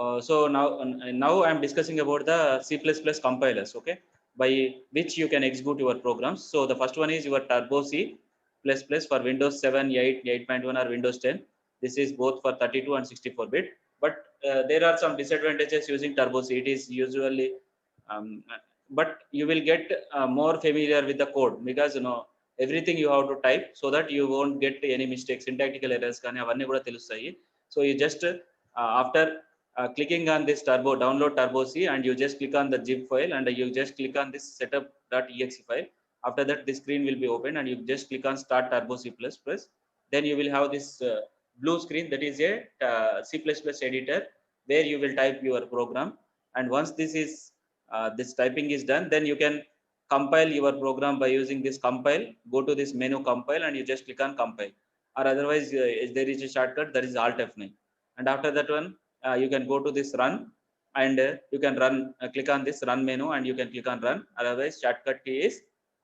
Now I'm discussing about the C++ compilers, okay, by which you can execute your programs. So the first one is your Turbo C++ for Windows 7, 8, 8.1 or Windows 10. This is both for 32 and 64-bit. But there are some disadvantages using Turbo C. It is usually, but you will get more familiar with the code, because everything you have to type so that you won't get any mistakes, syntactical errors కానీ అవన్నీ కూడా తెలుస్తాయి. So you just after clicking on this download Turbo C, and you just click on the zip file, and you just click on this setup.exe file. After that, this screen will be open, and you just click on start Turbo C++. Then you will have this blue screen, that is a C++ editor, where you will type your program. And once this typing is done, then you can compile your program by using this compile. Go to this menu compile, and you just click on compile, or otherwise there is a shortcut, that is Alt F9. And after that one, you can go to this run, and you can run, click on this run menu, and you can click on run. Otherwise shortcut key is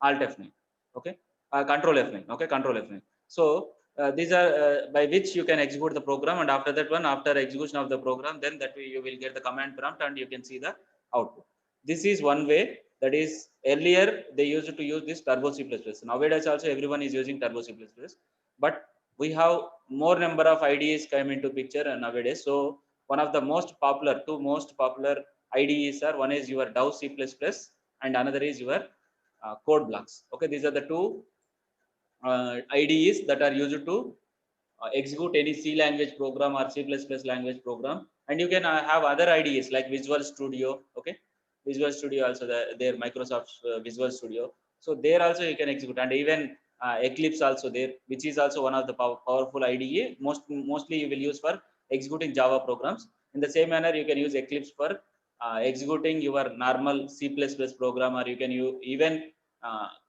Alt F9, okay, Control F9, okay, Control F9. So these are by which you can execute the program. And after that one, after execution of the program, then that way you will get the command prompt, and you can see the output. This is one way. That is, earlier they used to use this Turbo C++. Nowadays also everyone is using Turbo C++, but we have more number of IDEs come into picture nowadays. So one of the two most popular IDEs are, one is your Dow C++, and another is your Code Blocks. Okay, these are the two IDEs that are used to execute any C language program or C++ language program. And you can have other IDEs like Visual Studio. Okay, Visual Studio also, their Microsoft Visual Studio. So there also you can execute, and even Eclipse also there, which is also one of the powerful IDE. Mostly you will use for executing Java programs. In the same manner, you can use Eclipse for executing your normal C++ program, or you can even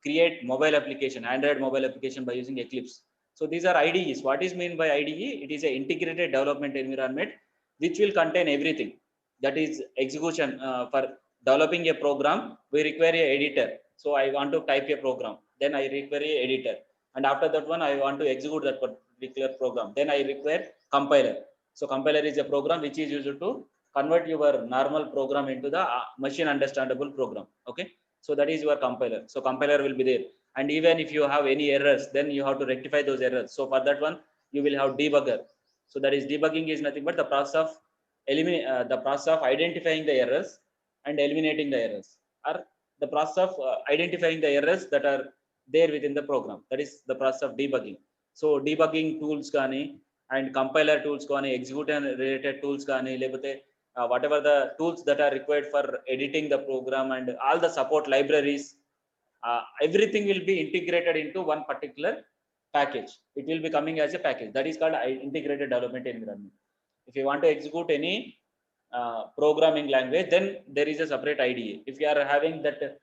create mobile application, Android mobile application, by using Eclipse. So these are IDEs. What is meant by IDE? It is an integrated development environment which will contain everything. That is execution. For developing a program, we require an editor. So I want to type a program, then I require an editor. And after that one, I want to execute that particular program, then I require compiler. So compiler is a program which is used to convert your normal program into the machine understandable program. Okay, so that is your compiler. So compiler will be there. And even if you have any errors, then you have to rectify those errors. So for that one, you will have debugger. So that is, debugging is nothing but the process of identifying the errors and eliminating the errors, or the process of identifying the errors that are there within the program. That is the process of debugging. So debugging tools kani, and compiler tools kani, execution related tools kani, lebate whatever the tools that are required for editing the program, and all the support libraries, everything will be integrated into one particular package. It will be coming as a package. That is called integrated development environment. If you want to execute any programming language, then there is a separate IDE. If you are having that,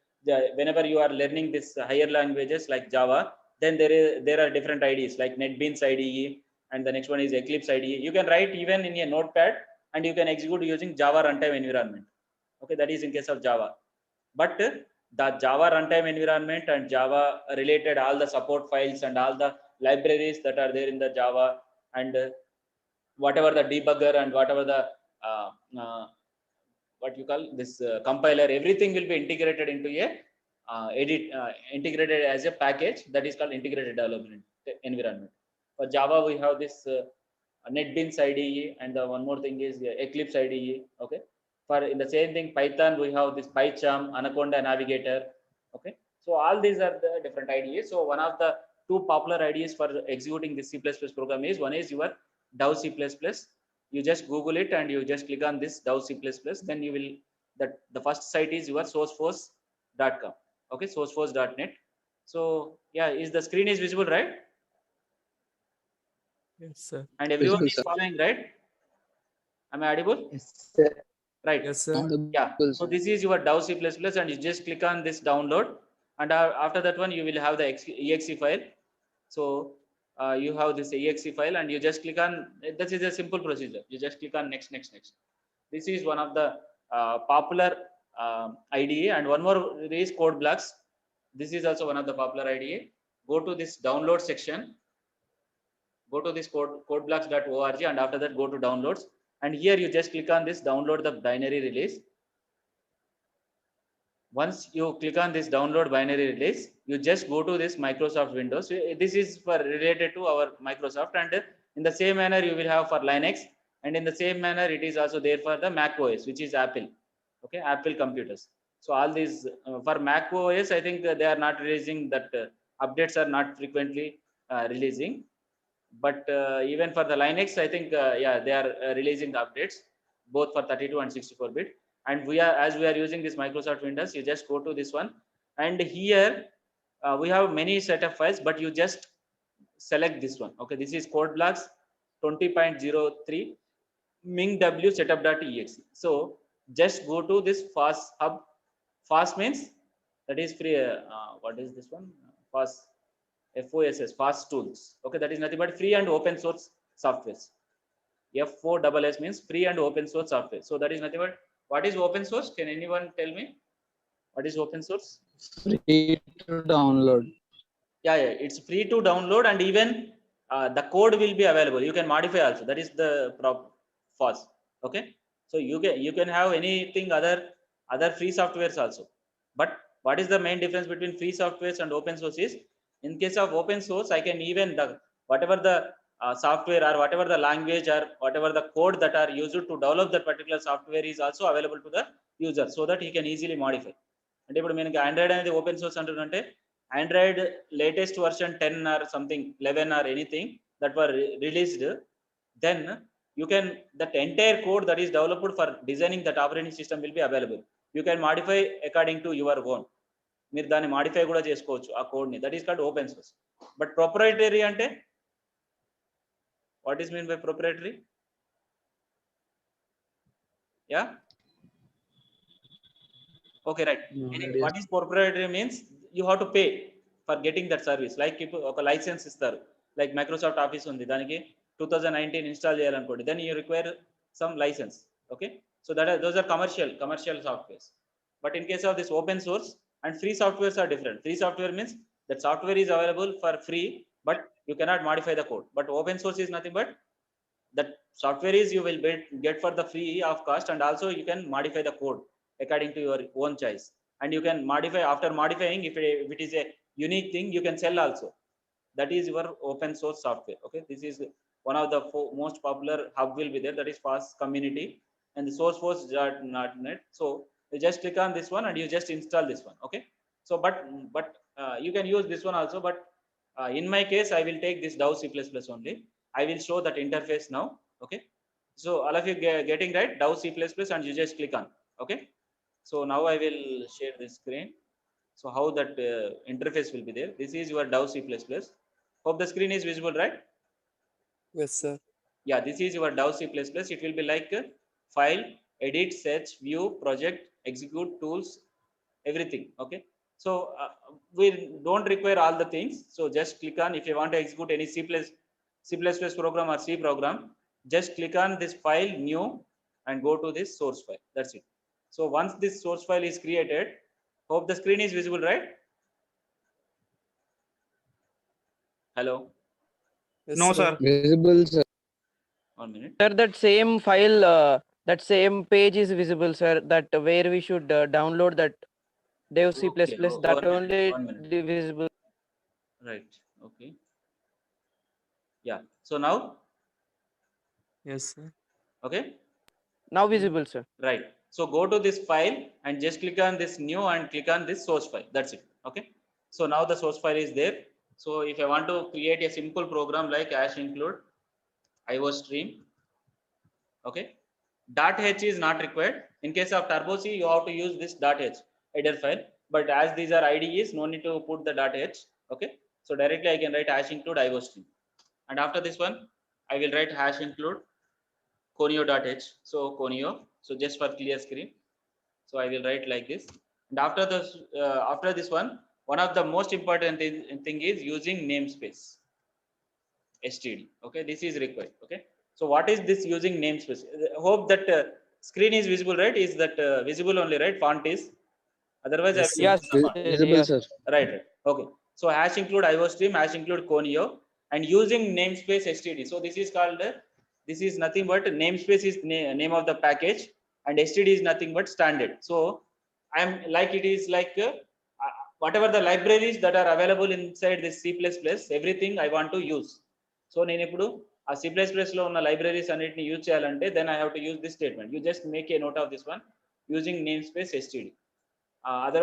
whenever you are learning this higher languages like Java, then there are different IDEs like NetBeans IDE, and the next one is Eclipse IDE. You can write even in a notepad, and you can execute using Java runtime environment. Okay, that is in case of Java. But the Java runtime environment and Java related all the support files and all the libraries that are there in the Java, and whatever the debugger and whatever the uh, uh, what you call this compiler, everything will be integrated into a integrated as a package. That is called integrated development environment. For Java, we have this NetBeans IDE, and the one more thing is Eclipse IDE. Okay, for in the same thing, Python, we have this PyCharm, Anaconda Navigator. Okay, so all these are the different IDEs. So one of the two popular IDEs for executing this C++ program is, one is your Dow C++. You just Google it, and you just click on this Dow C++. Then you will, that the first site is your sourceforce.com. Okay, sourceforce.net. So yeah, is the screen is visible, right? Yes, sir. And everyone Visible, is sir. following, right? Am I audible? Yes, sir. Right. Yes, sir. Audible, Yeah. sir. So this is your Dow C++, and you just click on this download, and after that one, you will have the exe file. So you have this exe file, and you just click on. This is a simple procedure. You just click on next, next, next. This is one of the popular IDE, and one more is Code Blocks. This is also one of the popular IDE. Go to this download section. Go to this codeblocks.org, and after that go to downloads, and here you just click on this download the binary release. Once you click on this download binary release, you just go to this Microsoft Windows. This is for related to our Microsoft, and in the same manner you will have for Linux, and in the same manner it is also there for the Mac OS, which is Apple. Okay, Apple computers. So all these for Mac OS, I think they are not releasing that updates are not frequently releasing, but even for the Linux, I think yeah, they are releasing the updates both for 32 and 64-bit. And we are, as we are using this Microsoft Windows, you just go to this one, and here we have many setup files, but you just select this one. Okay, this is code blocks 20.03 mingw setup.exe. So just go to this fast hub. Fast means that is free. What is this one? Fast FOSS, fast tools. Okay, that is nothing but free and open source softwares. F4SS means free and open source software. So that is nothing but, what is open source? Can anyone tell me what is open source? Free to download. Yeah, it's free to download, and even the code will be available. You can modify also. That is the fast. Okay, so you can have anything other free softwares also. But what is the main difference between free softwares and open source is, in case of open source, I can even whatever the software or whatever the language or whatever the code that are used to develop that particular software is also available to the user, so that he can easily modify. అంటే ఇప్పుడు మనకి Android అనేది open source అంటుందంటే Android latest version 10 or something 11 or anything that were released, then you can, that entire code that is developed for designing that operating system will be available. You can modify according to your own. మీరు దాన్ని modify కూడా చేసుకోవచ్చు ఆ code ని. That is called open source. But proprietary అంటే, what is mean by proprietary? Yeah, okay, right. What is proprietary means, you have to pay for getting that service. Like if ఒక licence ఇస్తారు, like Microsoft Office ఉంది, దానికి 2019 install చేయాలనుకోండి, then you require some license. Okay, so those are commercial softwares. But in case of this open source and free softwares are different. Free software means that software is available for free, but you cannot modify the code. But open source is nothing but that software is you will get for the free of cost, and also you can modify the code according to your own choice, and you can modify. After modifying, if it is a unique thing, you can sell also. That is your open source software. Okay, this is one of the most popular hub will be there, that is fast community and the sourceforge.net. So you just click on this one and you just install this one. Okay, so but you can use this one also, but in my case I will take this DAO C++ only. I will show that interface now. Okay, so all of you getting right, DAO C++, and you just click on. Okay, so now I will share this screen. So how that interface will be there. This is your DAO C++. Hope the screen is visible, right? Yes, sir. Yeah, this is your DAO C++. It will be like file, edit, search, view, project, execute, tools, everything. Okay, so we don't require all the things. So just click on, if you want to execute any C++ program or C program, just click on this file, new, and go to this source file. That's it. So once this source file is created, hope the screen is visible, right? Hello? Yes, No, sir. Visible, sir. 1 minute. Sir, that same file, that same page is visible, sir. That where we should download that Dev C++. Okay, That 1 minute, only 1 minute. visible. Right. Okay. Yeah. So now, Yes, sir. okay. Now visible, sir. Right. So go to this file and just click on this new and click on this source file. That's it. Okay. So now the source file is there. So if I want to create a simple program like hash include iostream, okay, .h is not required. In case of Turbo C, you have to use this .h header file. But as these are IDEs, no need to put the .h. Okay. So directly I can write hash include iostream, and after this one, I will write hash include conio.h. So conio. So just for clear screen, so I will write like this. And after this one of the most important thing is using namespace std. Okay, this is required. Okay, so what is this using namespace? Hope that screen is visible, right? Is that visible only, right? Font is, otherwise Yes, I will Yes, use the font. Visible, yes. sir. Right. Okay, so hash include iostream, hash include conio, and using namespace std. So this is called this is nothing but namespace is name of the package, and std is nothing but standard. So I'm like, it is like whatever the libraries that are available inside this C++, everything I want to use. So నేను ఇప్పుడు ఆ C++ లో ఉన్న libraries అన్నిటిని use చేయాలంటే then I have to use this statement. You just make a note of this one using namespace std. Other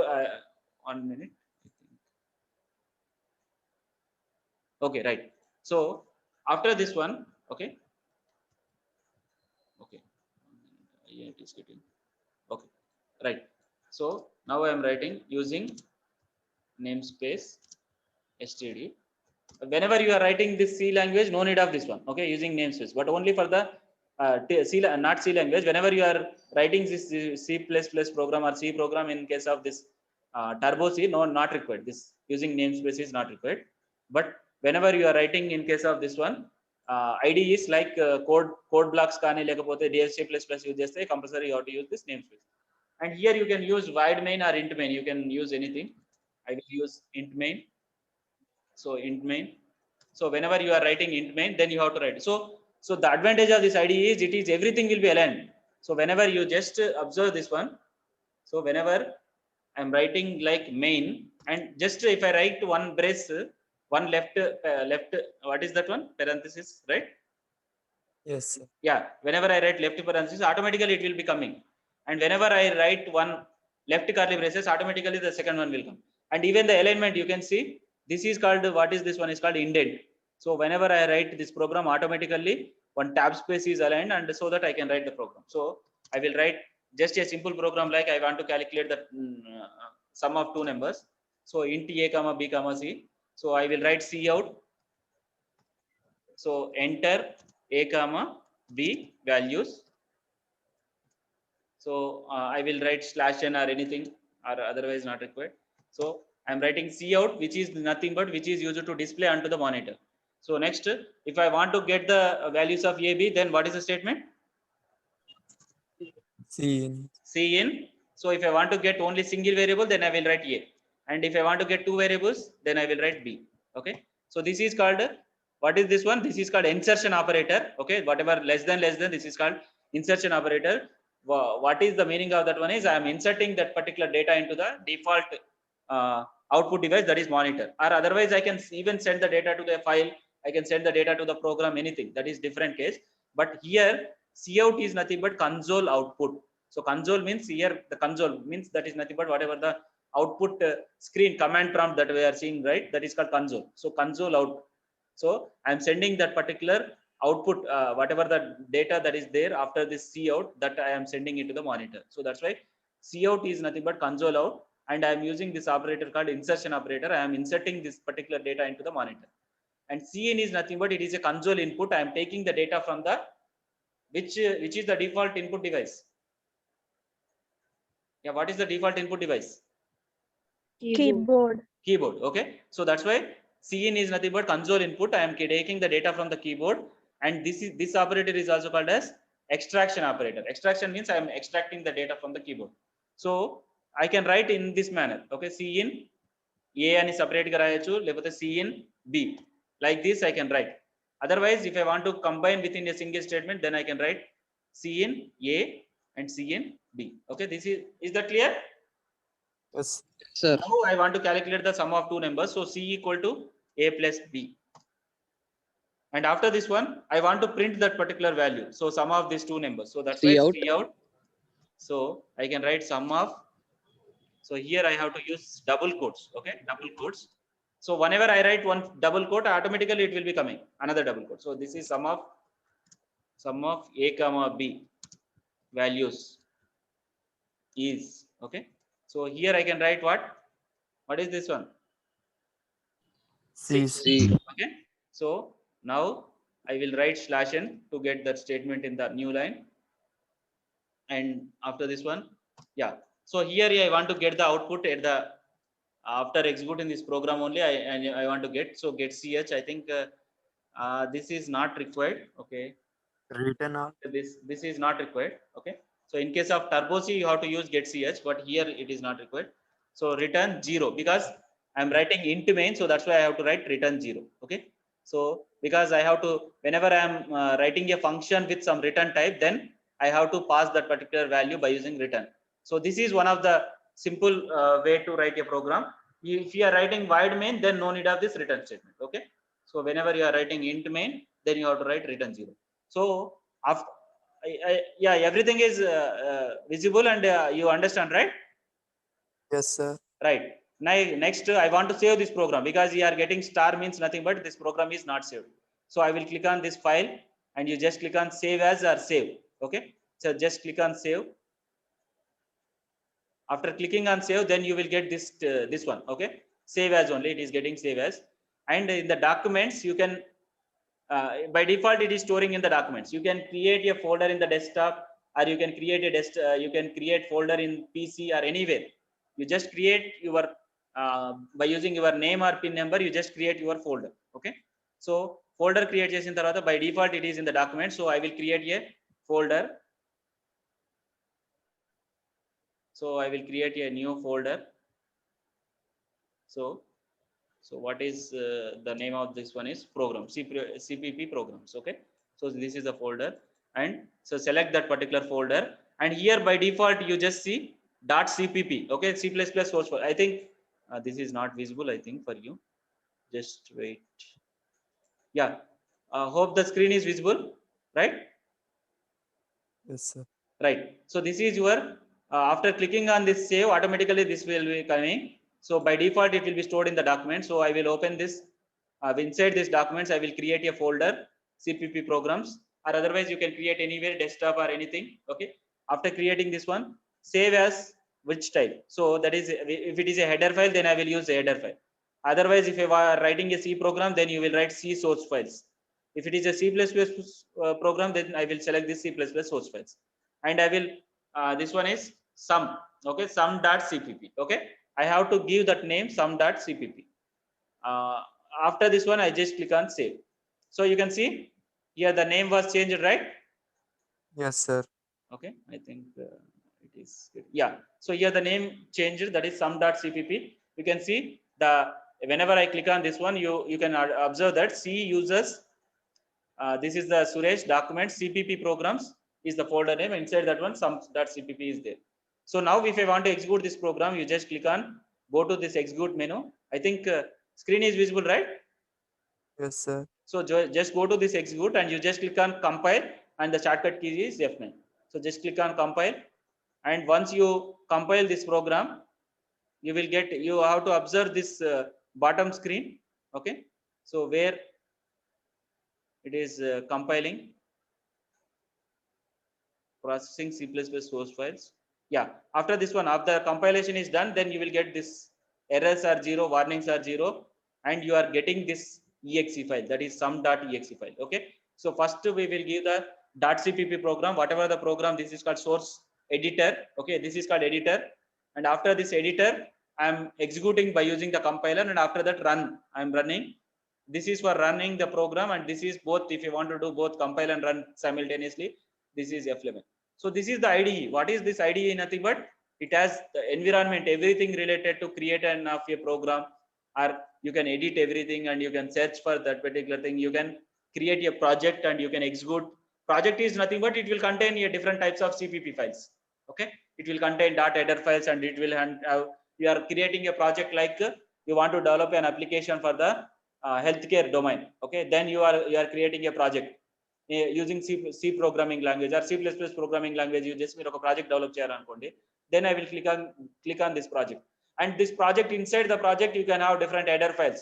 1 minute. Okay, right. So after this one, okay. Yeah, it is getting okay, right. So now I am writing using namespace std. Whenever you are writing this C language, no need of this one, okay, using namespace, but only for the not C language. Whenever you are writing this C++ program or C program, in case of this Turbo C, no, not required. This using namespace is not required. But whenever you are writing in case of this one, IDEs like code blocks కానీ లేకపోతే DSC++ use చేస్తే compulsory you have to use this namespace. And here you can use void main or int main. You can use anything. I will use int main. So int main. So whenever you are writing int main, then you have to write. So the advantage of this IDE is it is everything will be aligned. So whenever you just observe this one, so whenever I'm writing like main, and just if I write one brace, one left, what is that one? Parenthesis, right? Yes, sir. Yeah, whenever I write left parenthesis, automatically it will be coming. And whenever I write one left curly braces, automatically the second one will come. And even the alignment, you can see this is called, what is this one is called indent. So whenever I write this program, automatically one tab space is aligned, and so that I can write the program. So I will write just a simple program like I want to calculate the sum of two numbers. So int a comma b comma c. So I will write c out. So enter a comma b values. So I will write /n or anything, or otherwise not required. So I'm writing c out, which is nothing but which is used to display onto the monitor. So next, if I want to get the values of a b, then what is the statement? C in. So if I want to get only single variable, then I will write a. And if I want to get two variables, then I will write b. Okay. So this is called, what is this one? This is called insertion operator. Okay. Whatever less than, this is called insertion operator. What is the meaning of that one is I am inserting that particular data into the default output device, that is monitor. Or otherwise I can even send the data to the file. I can send the data to the program, anything. That is different case. But here cout is nothing but console output. So console means, here the console means that is nothing but whatever the output screen command prompt that we are seeing, right? That is called console. So console output. So I'm sending that particular output, whatever the data that is there after this cout, that I am sending it to the monitor. So that's why cout is nothing but console out, and I am using this operator called insertion operator. I am inserting this particular data into the monitor. And cin is nothing but it is a console input. I am taking the data from the which is the default input device. Yeah, what is the default input device? Keyboard. Keyboard. Okay, so that's why cin is nothing but console input. I am taking the data from the keyboard, and this operator is also called as extraction operator. Extraction means I am extracting the data from the keyboard. So I can write in this manner. Okay, cin a ani separate ga rayachchu, lepothe cin b, like this I can write. Otherwise, if I want to combine within a single statement, then I can write cin a and cin b. Okay, this is that clear? Yes. Sir. Now I want to calculate the sum of two numbers. So c equal to a plus b. And after this one, I want to print that particular value. So sum of these two numbers. So that's why Cout. c out. So I can write sum of. So here I have to use double quotes. Okay, double quotes. So whenever I write one double quote, automatically it will be coming another double quote. So this is sum of a comma b values is. Okay. So here I can write what? What is this one? C. Okay. So now I will write /n to get that statement in the new line. And after this one, yeah. So here I want to get the output at the after executing this program only. I want to get, so get ch. I think this is not required. Okay. Written out. This is not required. Okay. So in case of Turbo C, you have to use get ch, but here it is not required. So return 0 because I'm writing int main, so that's why I have to write return 0. Okay. So because I have to, whenever I am writing a function with some return type, then I have to pass that particular value by using return. So this is one of the simple way to write a program. If you are writing void main, then no need of this return statement. Okay. So whenever you are writing int main, then you have to write return 0. So after, yeah, everything is visible and you understand, right? Yes, sir. Right. Now, next, I want to save this program because you are getting star means nothing but this program is not saved. So I will click on this file and you just click on save as or save. Okay. So just click on save. After clicking on save, then you will get this one. Okay. Save as only, it is getting save as. And in the documents, you can, by default, it is storing in the documents. You can create a folder in the desktop, or you can create a you can create folder in PC or anywhere. You just create your by using your name or pin number, you just create your folder. Okay. So folder create చేసిన తర్వాత by default it is in the document. So I will create a folder. So I will create a new folder. So what is the name of this one is program, CPP programs. Okay. So this is the folder, and so select that particular folder, and here by default you just see .cpp. Okay. C++ source file. I think this is not visible, I think, for you. Just wait. Yeah. Hope the screen is visible, right? Yes, sir. Right. So this is your, after clicking on this save, automatically this will be coming. So by default, it will be stored in the document. So I will open this, inside this documents, I will create a folder, CPP programs, or otherwise you can create anywhere, desktop or anything. Okay. After creating this one, save as which type. So that is, if it is a header file, then I will use the header file. Otherwise, if you are writing a C program, then you will write C source files. If it is a C++ program, then I will select this C++ source files. And I will, this one is sum. Okay. Sum.cpp. Okay. I have to give that name sum.cpp. After this one, I just click on save. So you can see here the name was changed, right? Yes, sir. Okay. I think it is good. Yeah. So here the name changed, that is sum.cpp. You can see the, whenever I click on this one, you can observe that C users, this is the Suresh document, CPP programs is the folder name. Inside that one, sum.cpp is there. So now if I want to execute this program, you just click on, go to this execute menu. I think screen is visible, right? Yes, sir. So just go to this execute and you just click on compile, and the shortcut key is F9. So just click on compile, and once you compile this program, you will get, you have to observe this bottom screen. Okay. So where it is compiling, processing C++ source files. Yeah. After this one, after compilation is done, then you will get this errors are 0, warnings are 0, and you are getting this exe file, that is sum.exe file. Okay. So first we will give the .cpp program, whatever the program, this is called source editor. Okay. This is called editor. And after this editor, I am executing by using the compiler, and after that run, I am running. This is for running the program, and this is both, if you want to do both compile and run simultaneously, this is F11. So this is the IDE. What is this IDE? Nothing but it has the environment, everything related to create and of a program, or you can edit everything and you can search for that particular thing. You can create a project and you can execute. Project is nothing but it will contain a different types of CPP files. Okay. It will contain .header files, and it will have, you are creating a project like you want to develop an application for the healthcare domain. Okay. Then you are creating a project using C programming language or C++ programming language. You just a project develop చేయాలనుకోండి, then I will click on this project, and this project, inside the project you can have different header files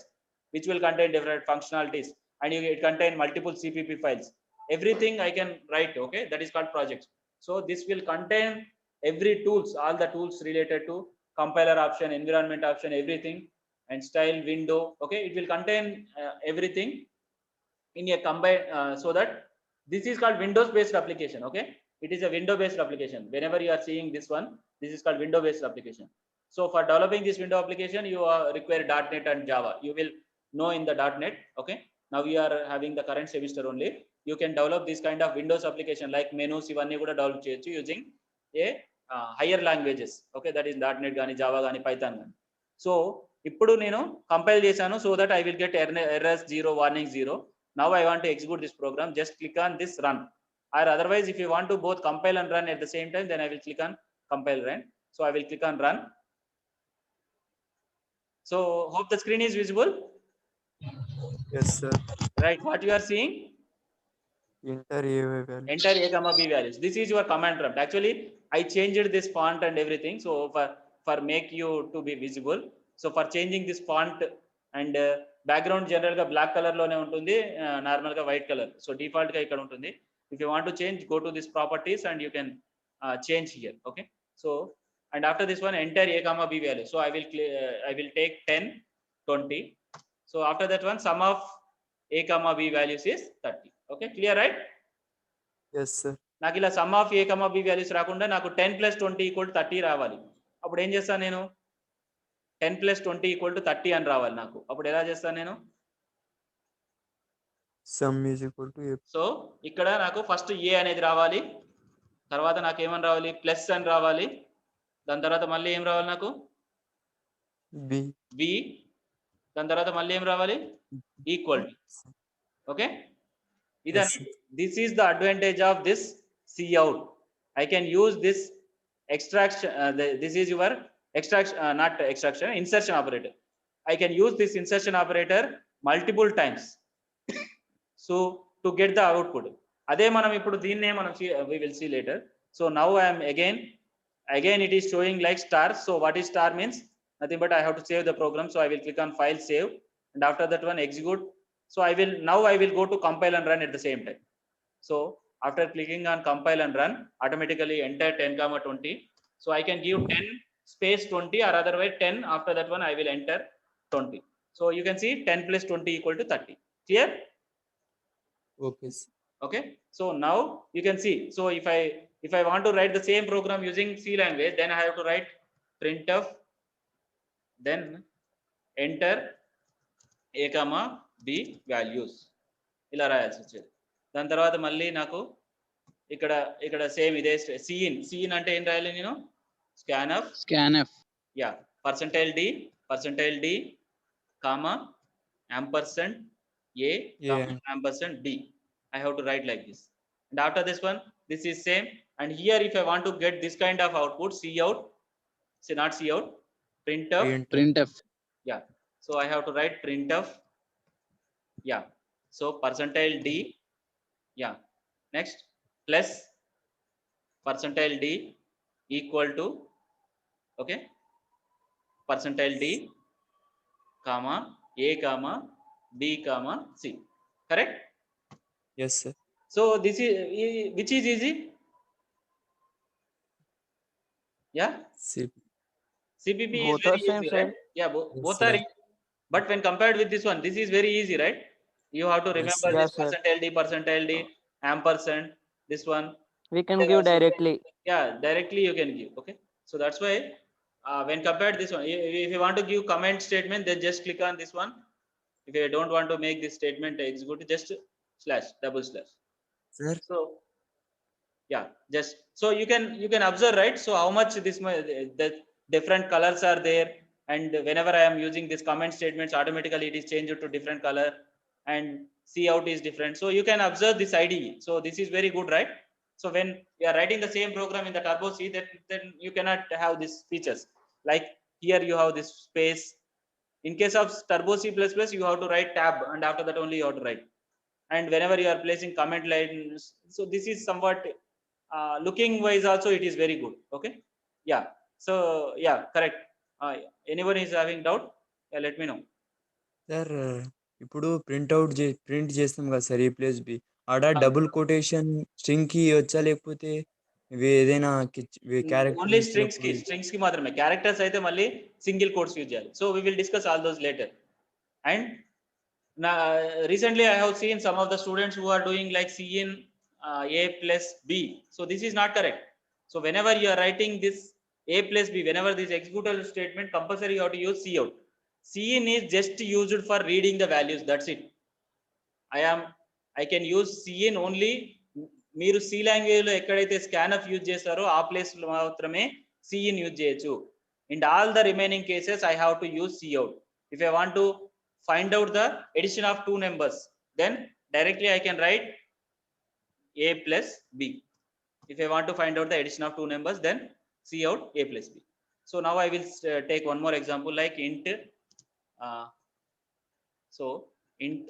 which will contain different functionalities, and it contain multiple CPP files. Everything I can write. Okay. That is called projects. So this will contain every tools, all the tools related to compiler option, environment option, everything, and style window. Okay. It will contain everything in a combined, so that this is called Windows based application. Okay. It is a window based application. Whenever you are seeing this one, this is called window based application. So for developing this window application, you require .NET and Java. You will know in the .NET. Okay. Now we are having the current semester only. You can develop this kind of Windows application like menus, ivanni kuda develop cheyochu using a higher languages. Okay. That is .NET gani, Java gani, Python gani. So ఇప్పుడు నేను compile చేశాను, so that I will get errors 0, warning 0. Now I want to execute this program. Just click on this run. Or otherwise, if you want to both compile and run at the same time, then I will click on compile run. So I will click on run. So hope the screen is visible. Yes, sir. Right, what you are seeing? Enter A value. Enter A comma B values. This is your command prompt. Actually, I changed this font and everything. So for make you to be visible. So for changing this font and background general ga black color lone untundi, normal ga white color. So default ga ikkada untundi. If you want to change, go to this properties and you can change here. Okay. So and after this one, enter A comma B value. So I will take 10, 20. So after that one, sum of A comma B values is 30. Okay, clear, right? Yes, sir. నాకు ఇలా some of A comma B values రాకుండా నాకు 10 + 20 = 30 రావాలి. అప్పుడు ఏం చేస్తాను నేను? 10 + 20 = 30 అని రావాలి నాకు. అప్పుడు ఎలా చేస్తాను నేను? Sum is equal to A. So ఇక్కడ నాకు ఫస్ట్ ఏ అనేది రావాలి, తర్వాత నాకు ఏమని రావాలి? ప్లస్ అని రావాలి, దాని తర్వాత మళ్ళీ ఏం రావాలి నాకు? B. బి, దాని తర్వాత మళ్ళీ ఏం రావాలి? Equal to. ఓకే, ఇదని this is the advantage of this cout. I can use this extraction, this is your extraction, not extraction, insertion operator. I can use this insertion operator multiple times so to get the output. అదే మనం ఇప్పుడు దీన్నే మనం we will see later. So now I am again it is showing like star. So what is star means? Nothing but I have to save the program. So I will click on file, save, and after that one execute. So I will go to compile and run at the same time. So after clicking on compile and run, automatically enter 10, 20. So I can give 10 space 20, or otherwise 10. After that one, I will enter 20. So you can see 10 + 20 = 30. Clear? Okay, sir. Okay. So now you can see. So if I want to write the same program using C language, then I have to write printf, then enter A comma B values. ఇలా రాయాల్సి వచ్చేది. దాని తర్వాత మళ్ళీ నాకు ఇక్కడ same ఇదే cin అంటే ఏం రాయాలి నేను? scanf, yeah, %d comma ampersand A comma ampersand D. I have to write like this. And after this one, this is same. And here if I want to get this kind of output, printf. Yeah. So I have to write printf. Yeah. So %d. Yeah. Next, plus %d equal to, okay, %d comma A comma B comma C. Correct? Yes, sir. So this is, which is easy? Yeah. CPP is Both very are same, easy, sir. right? Yeah, both sir. are easy. But when compared with this one, this is very easy, right? You have to remember Yes, this sir. %d, ampersand, this one. We can There give also- directly. Yeah, directly you can give. Okay. So that's why when compared this one, if you want to give comment statement, then just click on this one. If you don't want to make this statement execute, just //. Sir. So yeah, just so you can observe, right? So how much the different colors are there, and whenever I am using this comment statements, automatically it is changed to different color, and cout is different. So you can observe this IDE. So this is very good, right? So when you are writing the same program in the Turbo C, then you cannot have these features. Like here you have this space. In case of Turbo C++, you have to write tab, and after that only you have to write. And whenever you are placing comment lines, so this is somewhat looking wise also it is very good. Okay. Yeah. So yeah, correct. Anyone is having doubt? Yeah, let me know. Sir ఇప్పుడు print చేస్తాం కదా sir A + B, ఆడ double quotation string కి వచ్చా, లేకపోతే ఏదైనా only strings కి మాత్రమే. క్యారెక్టర్స్ అయితే మళ్ళీ సింగిల్ కోట్స్ యూజ్ చేయాలి. So we will discuss all those later. And recently I have seen some of the students who are doing like C in A + B. So this is not correct. So whenever you are writing this A + B, whenever this executable statement, compulsory you have to use cout. Cin is just used for reading the values. That's it. I can use Cin only. మీరు C language లో ఎక్కడైతే scanf use చేస్తారో ఆ place లో మాత్రమే Cin use చేయొచ్చు. In all the remaining cases, I have to use cout. If I want to find out the addition of two numbers, then directly I can write a plus b. If I want to find out the addition of two numbers, then cout a plus b. So now I will take one more example like int. So int,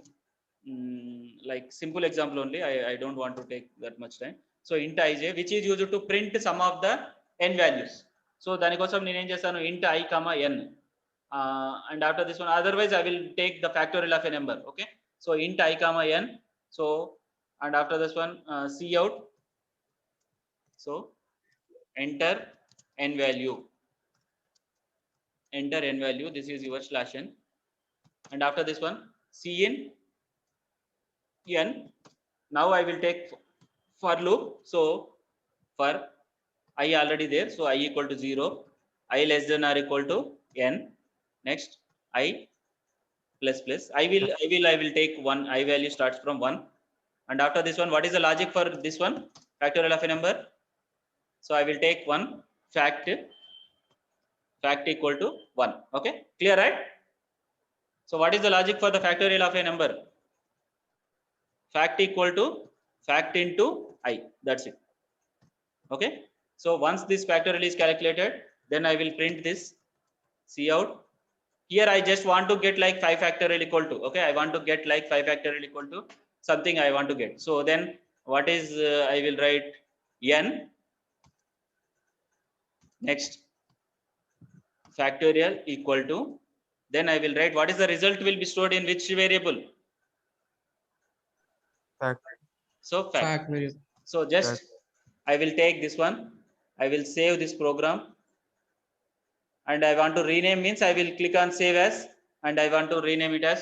like simple example only. I don't want to take that much time. So int ij, which is used to print some of the n values. So దానికోసం నేను ఏం చేస్తాను int I comma n, and after this one, otherwise I will take the factorial of a number. Okay, so int I comma n. So and after this one, cout. So enter n value. Enter n value. This is your slash n, and after this one, cin n. Now I will take for loop. So for I already there, so I equal to 0, I less than or equal to n. Next I plus plus. I will take 1. I value starts from 1, and after this one, what is the logic for this one? Factorial of a number. So I will take 1 fact equal to 1. Okay, clear, right? So what is the logic for the factorial of a number? Fact equal to fact into I. That's it. Okay, so once this factorial is calculated, then I will print this cout. Here I just want to get like 5 factorial equal to, okay, I want to get like 5 factorial equal to something I want to get. So then what is I will write n, next factorial equal to, then I will write what is the result will be stored in which variable? Fact. So fact variable. So just I will take this one, I will save this program, and I want to rename means I will click on save as, and I want to rename it as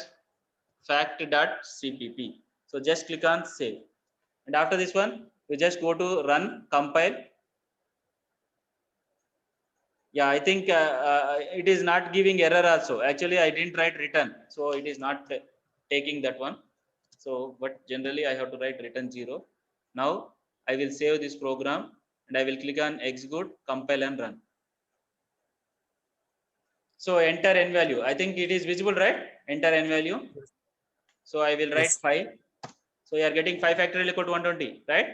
fact.cpp. So just click on save, and after this one, you just go to run, compile. Yeah, I think it is not giving error also. Actually, I didn't write return, so it is not taking that one. So, but generally I have to write return 0. Now I will save this program, and I will click on execute, compile and run. So enter n value. I think it is visible, right? Enter n value. So I will write Yes. 5. So you are getting 5 factorial equal to 120, right?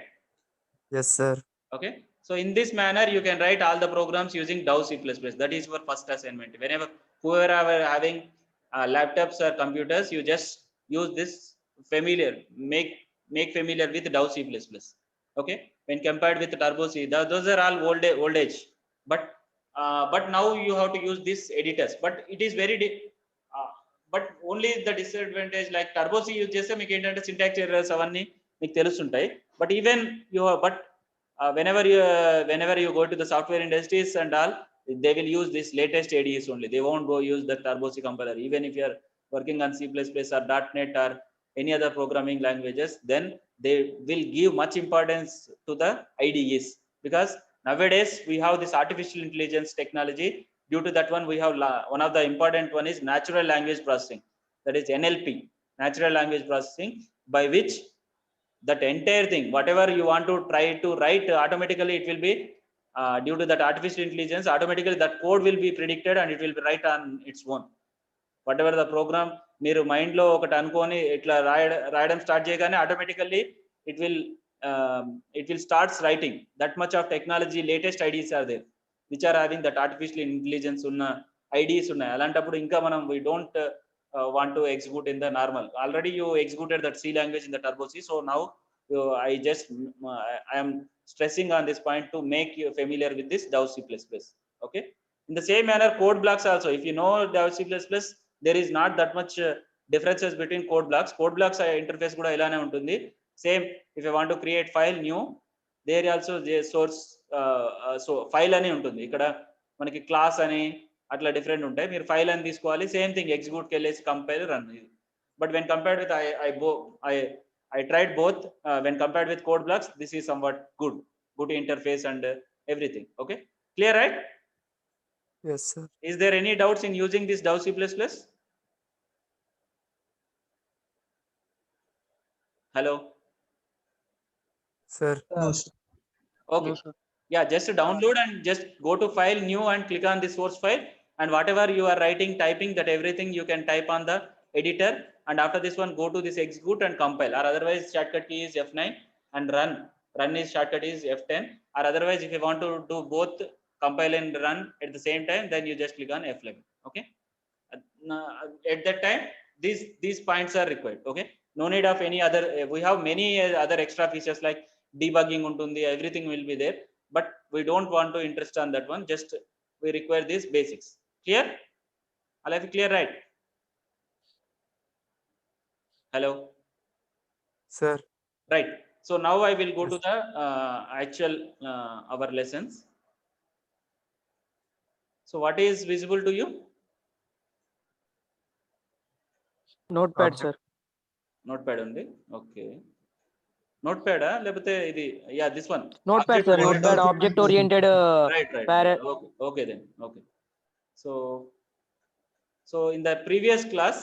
Yes, sir. Okay. So in this manner, you can write all the programs using DAO C++. That is your first assignment. Whenever whoever are having laptops or computers, you just use this familiar, make familiar with DAO C++. Okay. When compared with Turbo C, those are all old age. But now you have to use this editors. But it is very but only the disadvantage like Turbo C use చేస్తే మీకు ఏంటంటే syntax errors అవన్నీ మీకు తెలుస్తుంటాయి. But even you whenever you go to the software industries and all, they will use this latest ADEs only. They won't go use the Turbo C compiler. Even if you are working on C++ or .NET or any other programming languages, then they will give much importance to the IDEs, because nowadays we have this artificial intelligence technology. Due to that one, we have one of the important one is natural language processing, that is NLP, natural language processing, by which that entire thing, whatever you want to try to write, automatically it will be due to that artificial intelligence, automatically that code will be predicted and it will be write on its own. Whatever the program మీరు mind లో ఒకటి అనుకొని ఇట్లా రాయడం start చేయగానే automatically it will starts writing. That much of technology, latest IDs are there which are having that artificial intelligence ఉన్న IDs ఉన్నాయి. అలాంటప్పుడు ఇంకా మనం we don't want to execute in the normal. Already you executed that C language in the Turbo C. So now I am stressing on this point to make you familiar with this DAO C++. Okay. In the same manner, code blocks also. If you know DAO C++, there is not that much differences between code blocks. Code blocks interface kuda ilane untundi. Same, if you want to create file new, there also the source so file ani untundi. Ikkada manaki class ani atla different ఉంటాయి. మీరు file అని తీసుకోవాలి. Same thing execute కి వెళ్ళేసి compile run. But when compared with I tried both. When compared with code blocks, this is somewhat good interface and everything. Okay, clear, right? Yes, sir. Is there any doubts in using this DAO C++? Hello, Sir. No, sir. okay. No, sir. Yeah, just download and just go to file, new, and click on the source file, and whatever you are writing, typing, that everything you can type on the editor, and after this one go to this execute and compile, or otherwise shortcut key is F9, and run is shortcut is F10, or otherwise if you want to do both compile and run at the same time, then you just click on F11. Okay, at that time these points are required. Okay, no need of any other. We have many other extra features like debugging untundi, everything will be there, but we don't want to interest on that one. Just we require these basics. Clear? All of you clear, right? Hello. Sir. Right. So now I will go to the actual our lessons. So what is visible to you? Notepad, sir. Notepad only. Okay. Notepad, లేకపోతే ఇది, yeah, this one. Notepad, sir. Notepad, object oriented. Right. Okay then. Okay. So in the previous class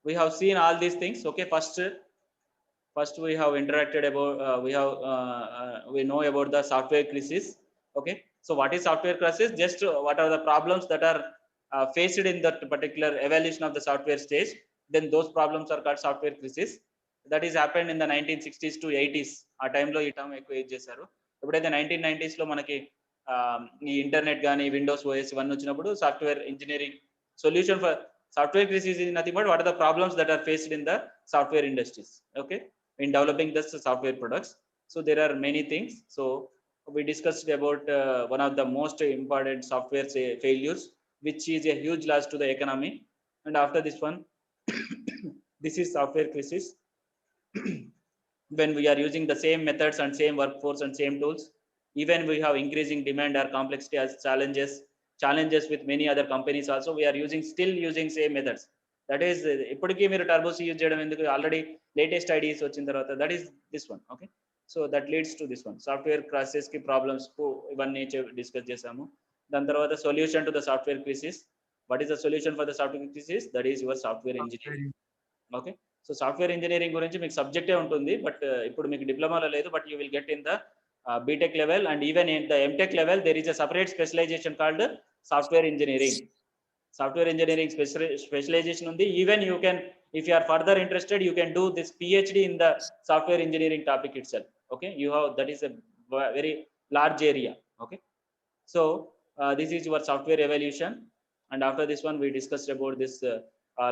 we have seen all these things. Okay, first we have interacted about we know about the software crisis. Okay, so what is software crisis? Just what are the problems that are faced in that particular evaluation of the software stage, then those problems are called software crisis. That is happened in the 1960s to 80s. ఆ టైంలో ఈ term ఎక్కువ use చేశారు. ఎప్పుడైతే 1990s లో మనకి ఈ internet కానీ విండోస్ ఓఎస్ ఇవన్నీ వచ్చినప్పుడు software engineering solution for software crisis is nothing but what are the problems that are faced in the software industries. Okay, in developing the software products. So there are many things. So we discussed about one of the most important software failures, which is a huge loss to the economy. And after this one this is software crisis. When we are using the same methods and same workforce and same tools, even we have increasing demand or complexity as challenges with many other companies also, we are still using same methods. That is ippudiki meer turbo C use cheyadam enduku, already latest IDEs vachin tarvata, that is this one. Okay, so that leads to this one, software crisis ki problems ivanni discuss chesamu. Dan tarvata solution to the software crisis. What is the solution for the software crisis? That is your software engineering. Okay, so software engineering గురించి మీకు సబ్జెక్టే ఉంటుంది, but ఇప్పుడు మీకు డిప్లొమాలో లేదు, but you will get in the BTech level, and even in the MTech level there is a separate specialization called software engineering. Software engineering specialization ఉంది. Even you can, if you are further interested, you can do this PhD in the software engineering topic itself. Okay, you have, that is a very large area. Okay, so this is your software evolution, and after this one we discussed about this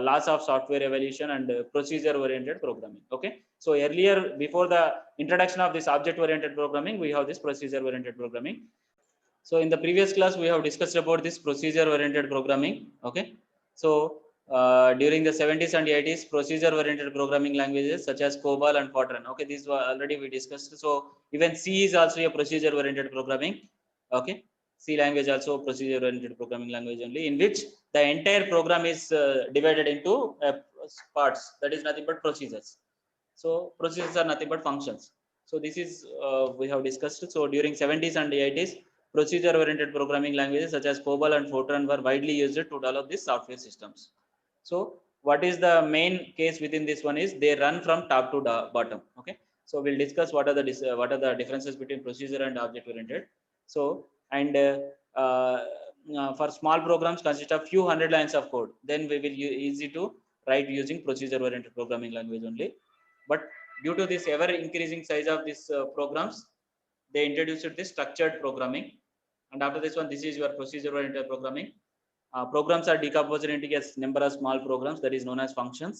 loss of software evolution and procedure oriented programming. Okay, so earlier, before the introduction of this object oriented programming, we have this procedure oriented programming. So in the previous class we have discussed about this procedure oriented programming. Okay, so during the 70s and 80s, procedure oriented programming languages such as COBOL and Fortran, okay, these were already we discussed. So even C is also a procedure oriented programming. Okay, C language also procedure oriented programming language only, in which the entire program is divided into parts, that is nothing but procedures. So procedures are nothing but functions. So this is we have discussed. So during 70s and 80s, procedure oriented programming languages such as COBOL and Fortran were widely used to develop these software systems. So what is the main case within this one is they run from top to bottom. Okay, so we'll discuss what are the differences between procedure and object oriented. So and for small programs consist of few hundred lines of code, then we will easy to write using procedure oriented programming language only. But due to this ever increasing size of these programs, they introduced this structured programming, and after this one, this is your procedure oriented programming. Programs are decomposed into a number of small programs, that is known as functions,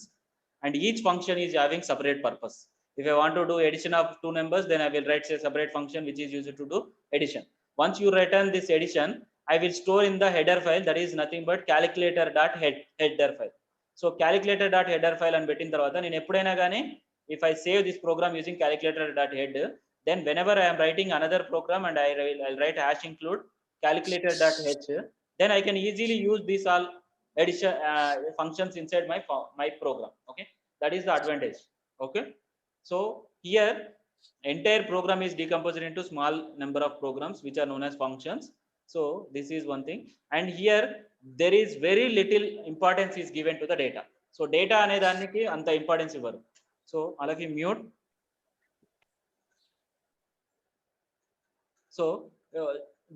and each function is having separate purpose. If I want to do addition of two numbers, then I will write a separate function which is used to do addition. Once you return this addition, I will store in the header file, that is nothing but calculator.header file. So calculator.header file and between tarvata nenu eppudaina gaani, if I save this program using calculator.head, then whenever I am writing another program and I'll write hash include calculator.h, then I can easily use these all addition functions inside my program. Okay, that is the advantage. Okay, so here entire program is decomposed into small number of programs which are known as functions. So this is one thing, and here there is very little importance is given to the data. So data ane daniki anta importance ivaru. So all of you mute. So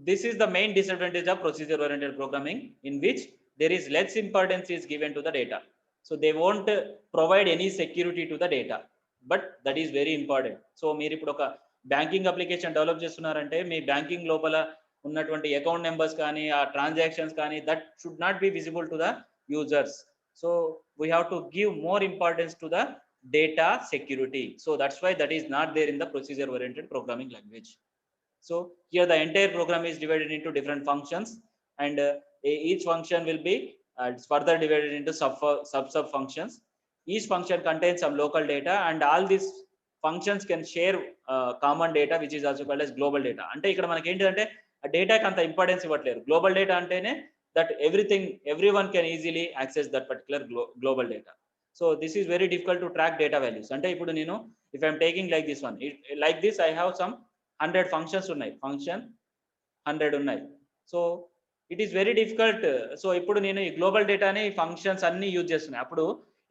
This is the main disadvantage of procedure oriented programming, in which there is less importance is given to the data. So they won't provide any security to the data, but that is very important. So మీరు ఇప్పుడు ఒక banking application develop చేస్తున్నారంటే మీ banking లోపల ఉన్నటువంటి account numbers కానీ ఆ transactions కానీ that should not be visible to the users. So we have to give more importance to the data security. So that's why that is not there in the procedure oriented programming language. So here the entire program is divided into different functions, and each function will be further divided into sub functions. Each function contains some local data, and all these functions can share common data, which is also called as global data. అంటే ఇక్కడ మనకి ఏంటంటే ఆ డేటాకి అంత importance ఇవ్వట్లేరు. Global data అంటేనే that everyone can easily access that particular global data. So this is very difficult to track data values. అంటే ఇప్పుడు నేను if I am taking like this one, like this I have some 100 functions ఉన్నాయి, function 100 ఉన్నాయి. So it is very difficult. So ఇప్పుడు నేను ఈ global డేటాని functions అన్ని యూజ్ చేస్తున్నాయి. అప్పుడు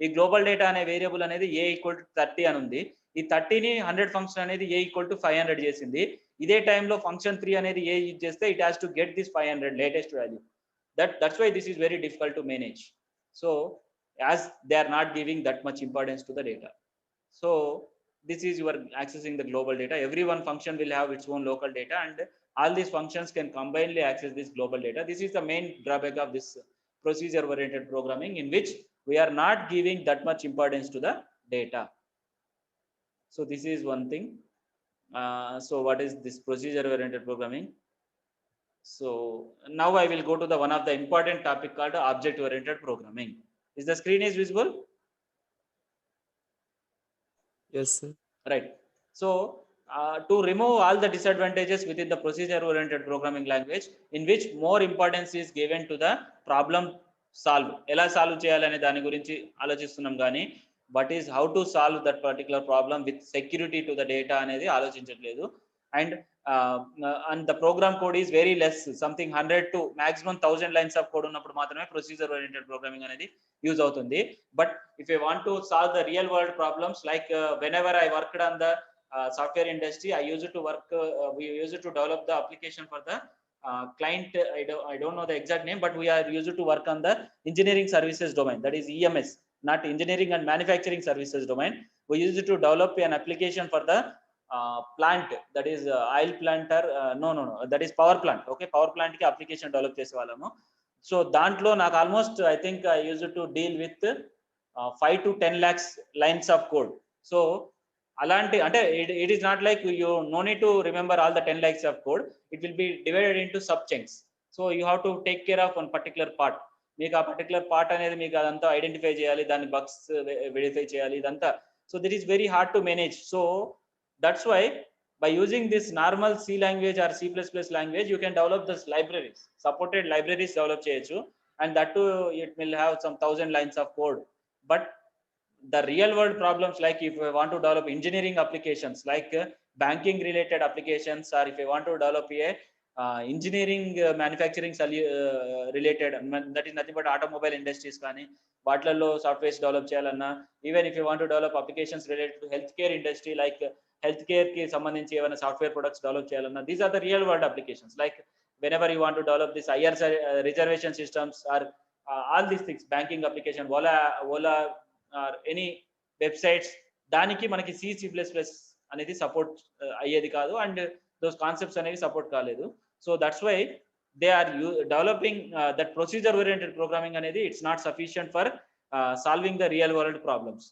ఈ గ్లోబల్ డేటా అనే వేరియబుల్ అనేది ఏ ఈక్వల్ టు 30 అని ఉంది. ఈ 30ని 100 ఫంక్షన్ అనేది ఏ ఈక్వల్ టు 500 చేసింది. ఇదే టైంలో ఫంక్షన్ 3 అనేది ఏ యూజ్ చేస్తే it has to get this 500 latest value. That's why this is very difficult to manage. So as they are not giving that much importance to the data, so this is you are accessing the global data. Every one function will have its own local data, and all these functions can combinedly access this global data. This is the main drawback of this procedure oriented programming, in which we are not giving that much importance to the data. So this is one thing. So what is this procedure oriented programming? So now I will go to the one of the important topic called object oriented programming. Is the screen is visible? Yes, sir. Right. So to remove all the disadvantages within the procedure oriented programming language, in which more importance is given to the problem solve. ఎలా solve చేయాలనే దాని గురించి ఆలోచిస్తున్నాం కానీ what is how to solve that particular problem with security to the data అనేది ఆలోచించట్లేదు. And the program code is very less, something 100 to maximum 1000 lines of code ఉన్నప్పుడు మాత్రమే procedure oriented programming అనేది యూజ్ అవుతుంది. But if you want to solve the real world problems, like whenever I worked on the software industry, I used to work we used to develop the application for the client. I don't know the exact name, but we are used to work on the engineering services domain, that is EMS, not engineering and manufacturing services domain. We used to develop an application for the plant, that is oil plant or no that is power plant. Okay, power plant ki application develop chese vallamo. So dantlo నాకు almost I think I used to deal with 5 to 10 lakhs lines of code. So alanti ante it is not like you no need to remember all the 10 lakhs of code. It will be divided into sub chunks. So you have to take care of one particular part. మీకు ఆ particular part అనేది మీకు అదంతా identify చేయాలి, దాని bugs verify చేయాలి, ఇదంతా. So that is very hard to manage. So that's why by using this normal C language or C++ language, you can develop this libraries, supported libraries develop cheyachu, and that too it will have some 1000 lines of code. But the real world problems, like if you want to develop engineering applications like banking related applications, or if you want to develop a engineering manufacturing related, that is nothing but automobile industries కానీ వాటిలలో softwares develop చేయాలన్నా, even if you want to develop applications related to health care industry, like health care కి సంబంధించి ఏమైనా software products develop చేయాలన్నా, these are the real world applications. Like whenever you want to develop this IR reservation systems or all these things, banking application, Ola or any websites, దానికి మనకి C++ అనేది support అయ్యేది కాదు, and those concepts అనేవి support కాలేదు. So that's why they are developing that procedure oriented programming అనేది it's not sufficient for solving the real world problems.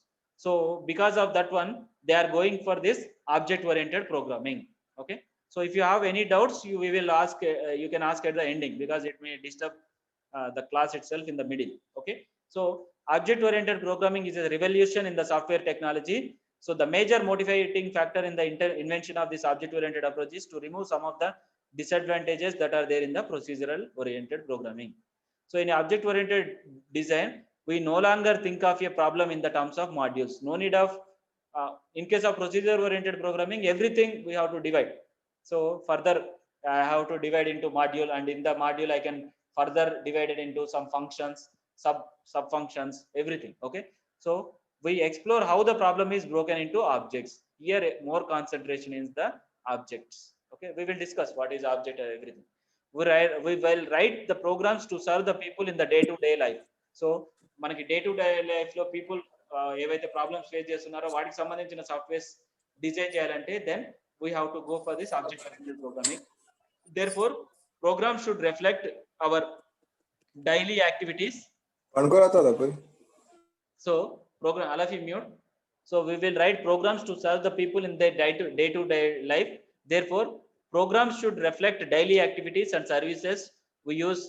So because of that one, they are going for this object oriented programming. Okay, so if you have any doubts, we will ask, you can ask at the ending, because it may disturb the class itself in the middle. Okay, so object oriented programming is a revolution in the software technology. So the major motivating factor in the invention of this object oriented approach is to remove some of the disadvantages that are there in the procedural oriented programming. So in object oriented design, we no longer think of a problem in the terms of modules. No need of in case of procedure oriented programming, everything we have to divide. So further I have to divide into module, and in the module I can further divide it into some functions, sub functions, everything. Okay, so we explore how the problem is broken into objects. Here more concentration is the objects. Okay, we will discuss what is object and everything. We will write the programs to serve the people in the day-to-day life. So మనకి day-to-day life లో people ఏవైతే problems face చేస్తున్నారో వాటికి సంబంధించిన softwares design చేయాలంటే then we have to go for this object oriented programming. Therefore, programs should reflect our daily activities. So program all of you mute. So we will write programs to serve the people in their day-to-day life. Therefore, programs should reflect daily activities and services we use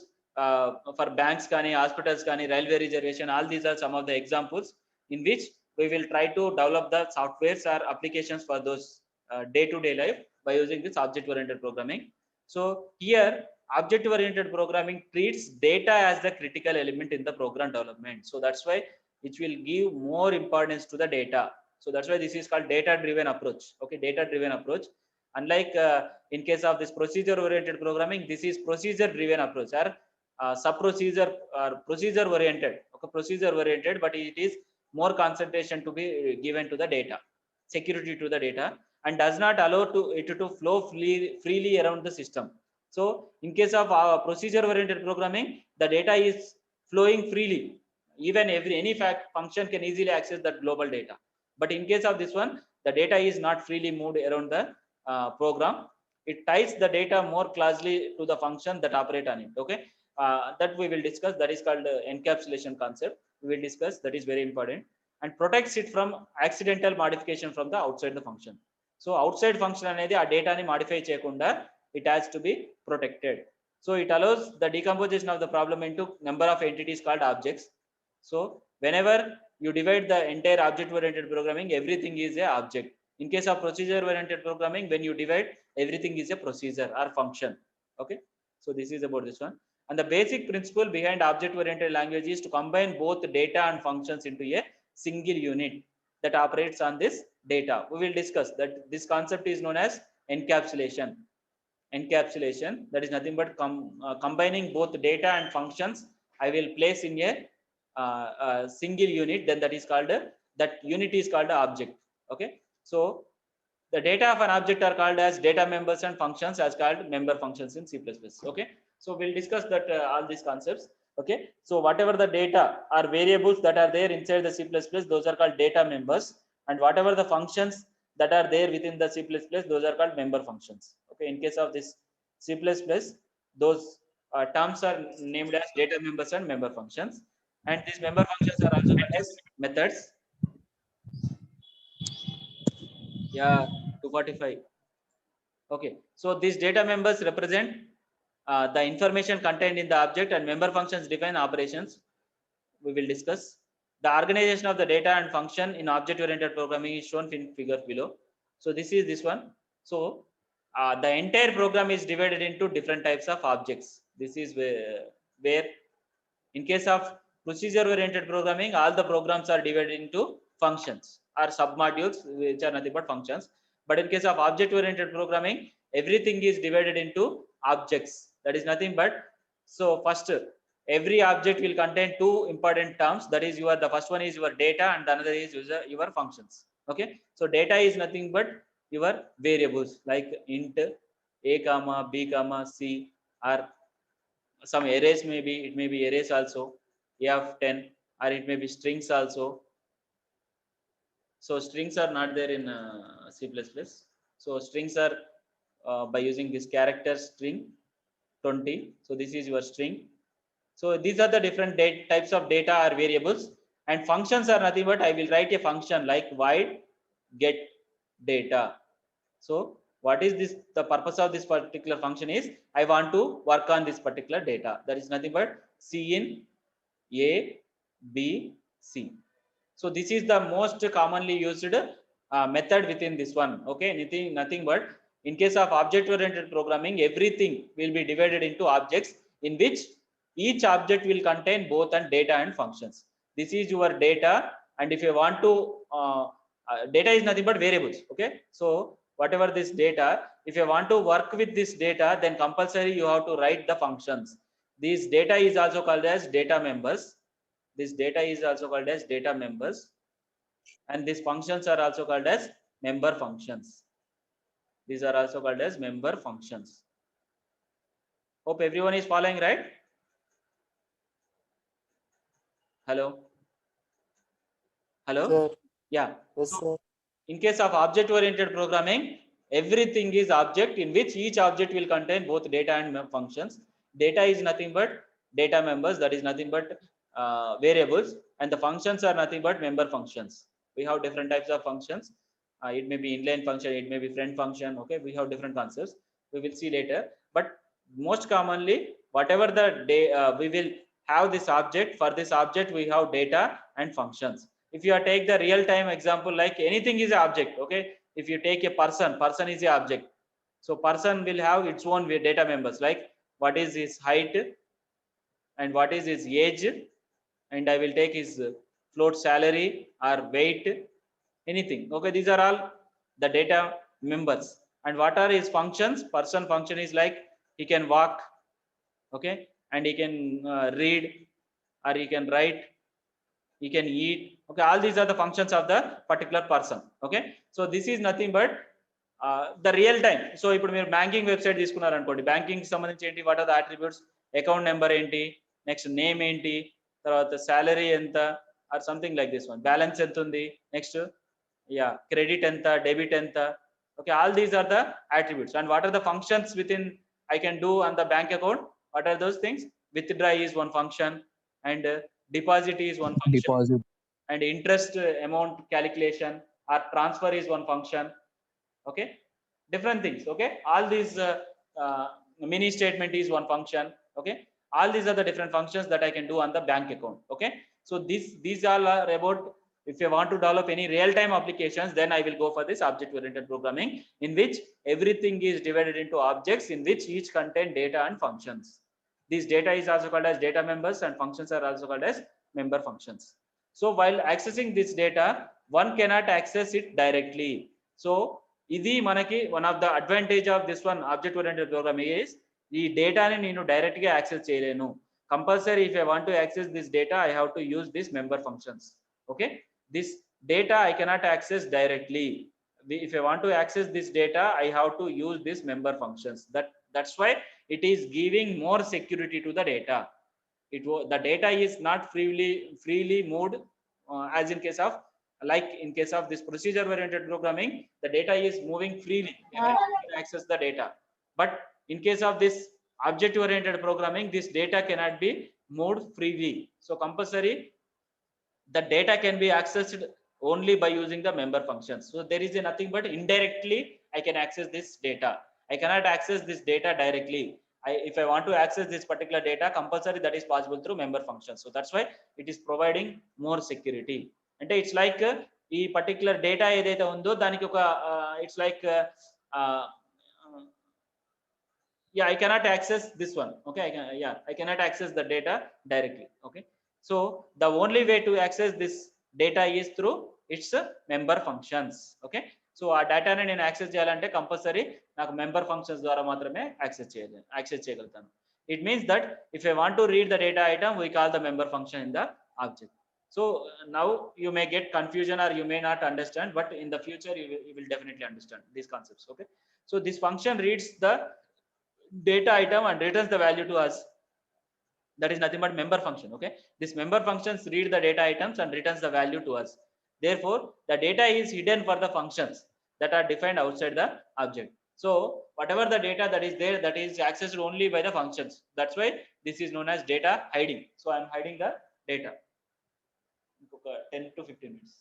for banks, kani, hospitals, kani, railway reservation. All these are some of the examples in which we will try to develop the softwares or applications for those day-to-day life by using this object-oriented programming. So here, object-oriented programming treats data as the critical element in the program development. So that's why which will give more importance to the data. So that's why this is called data-driven approach. Okay, data-driven approach. Unlike in case of this procedure-oriented programming, this is procedure-driven approach or sub-procedure or procedure-oriented. Okay, procedure-oriented, but it is more concentration to be given to the data, security to the data, and does not allow it to flow freely around the system. So in case of procedure-oriented programming, the data is flowing freely. Even any function can easily access that global data. But in case of this one, the data is not freely moved around the program. It ties the data more closely to the function that operate on it. Okay, that we will discuss. That is called encapsulation concept. We will discuss. That is very important, and protects it from accidental modification from the outside the function. So outside function అనేది ఆ డేటాని modify చేయకుండా it has to be protected. So it allows the decomposition of the problem into number of entities called objects. So whenever you divide the entire object-oriented programming, everything is a object. In case of procedure-oriented programming, when you divide, everything is a procedure or function. Okay, so this is about this one. And the basic principle behind object-oriented language is to combine both data and functions into a single unit that operates on this data. We will discuss that. This concept is known as encapsulation. Encapsulation, that is nothing but combining both data and functions. I will place in a single unit, then that is called that unit is called an object. Okay, so the data of an object are called as data members and functions as called member functions in C++. Okay, so we'll discuss that all these concepts. Okay, so whatever the data are variables that are there inside the C++, those are called data members, and whatever the functions that are there within the C++, those are called member functions. Okay, in case of this C++, those terms are named as data members and member functions, and these member functions are also called as methods. Yeah, 245. Okay, so these data members represent the information contained in the object, and member functions define operations. We will discuss the organization of the data and function in object-oriented programming is shown in figure below. So this is this one. So the entire program is divided into different types of objects. This is where in case of procedure-oriented programming, all the programs are divided into functions or submodules, which are nothing but functions. But in case of object-oriented programming, everything is divided into objects. That is nothing but, so first, every object will contain two important terms. That is the first one is your data, and the another is your functions. Okay, so data is nothing but your variables like int a comma b comma c, or some arrays, it may be arrays also, a of 10, or it may be strings also. So strings are not there in C++. So strings are by using this character string 20. So this is your string. So these are the different types of data or variables, and functions are nothing but I will write a function like void get data. So what is this? The purpose of this particular function is I want to work on this particular data. That is nothing but C in A, B, C. So this is the most commonly used method within this one. Okay, nothing but in case of object-oriented programming, everything will be divided into objects in which each object will contain both and data and functions. This is your data, and if you want to data is nothing but variables. Okay, so whatever this data, if you want to work with this data, then compulsory you have to write the functions. This data is also called as data members. This data is also called as data members, and these functions are also called as member functions. These are also called as member functions. Hope everyone is following, right? Hello. Hello. Sir. Yeah. Yes, So sir. in case of object oriented programming, everything is object, in which each object will contain both data and functions. Data is nothing but data members, that is nothing but variables, and the functions are nothing but member functions. We have different types of functions. It may be inline function, it may be friend function. Okay, we have different concepts. We will see later. But most commonly, whatever the day we will have this object. For this object, we have data and functions. If you take the real time example, like anything is an object. Okay, if you take a person is a object. So person will have its own data members, like what is his height and what is his age, and I will take his float salary or weight, anything. Okay, these are all the data members. And what are his functions? Person function is like he can walk, okay, and he can read, or he can write, he can eat. Okay, all these are the functions of the particular person. Okay, so this is nothing but the real time. So ఇప్పుడు మీరు banking website తీసుకున్నారు అనుకోండి, banking సంబంధించి ఏంటి, what are the attributes, account number ఏంటి, next name ఏంటి, తర్వాత salary ఎంత, or something like this one, balance ఎంత ఉంది, నెక్స్ట్ యా క్రెడిట్ ఎంత, డెబిట్ ఎంత. Okay, all these are the attributes. And what are the functions within I can do on the bank account? What are those things? Withdraw is one function, and deposit is one function, Deposit. and interest amount calculation or transfer is one function. Okay, different things. Okay, all these mini statement is one function. Okay, all these are the different functions that I can do on the bank account. Okay, so these all are about, if you want to develop any real-time applications, then I will go for this object-oriented programming, in which everything is divided into objects, in which each contain data and functions. This data is also called as data members, and functions are also called as member functions. So while accessing this data, one cannot access it directly. So ఇది మనకి one of the advantage of this one object-oriented programming is, ఈ డేటాని నేను direct గా access చేయలేను. Compulsory if I want to access this data, I have to use this member functions. Okay, this data I cannot access directly. If I want to access this data, I have to use this member functions. That's why it is giving more security to the data. The data is not freely moved, as in case of, like in case of this procedure oriented programming, the data is moving freely, everyone can access the data. But in case of this object oriented programming, this data cannot be moved freely. So compulsory the data can be accessed only by using the member functions. So there is nothing but indirectly I can access this data. I cannot access this data directly. If I want to access this particular data, compulsory that is possible through member functions. So that's why it is providing more security. And it's like ఈ particular data ఏదైతే ఉందో దానికి ఒక it's like yeah, I cannot access this one. Okay, I cannot access the data directly. Okay, so the only way to access this data is through its member functions. Okay, so ఆ డేటాని నేను access చేయాలంటే compulsory నాకు member functions ద్వారా మాత్రమే access చేయగలుగుతాను. It means that if I want to read the data item, we call the member function in the object. So now you may get confusion or you may not understand, but in the future you will definitely understand these concepts. Okay, so this function reads the data item and returns the value to us. That is nothing but member function. Okay, this member functions read the data items and returns the value to us. Therefore the data is hidden for the functions that are defined outside the object. So whatever the data that is there, that is accessed only by the functions. That's why this is known as data hiding. So I am hiding the data. 10 to 15 minutes.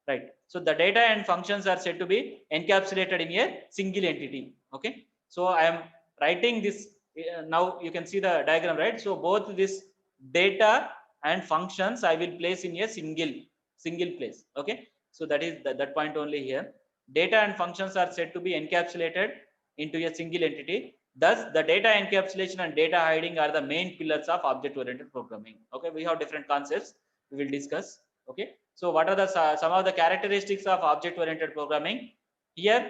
Right, so the data and functions are said to be encapsulated in a single entity. Okay, so I am writing this now, you can see the diagram, right? So both this data and functions I will place in a single place. Okay, so that is that point only here. Data and functions are said to be encapsulated into a single entity. Thus the data encapsulation and data hiding are the main pillars of object oriented programming. Okay, we have different concepts we will discuss. Okay, so what are the some of the characteristics of object oriented programming? Here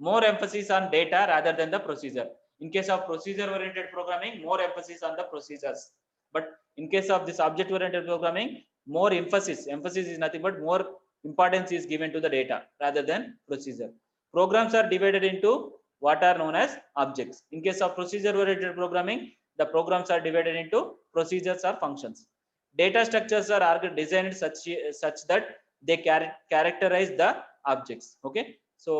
more emphasis on data rather than the procedure. In case of procedure oriented programming, more emphasis on the procedures, but in case of this object oriented programming, more emphasis is nothing but more importance is given to the data rather than procedure. programs are divided into what are known as objects. In case of procedure oriented programming, the programs are divided into procedures or functions. Data structures are designed such that they characterize the objects. Okay. So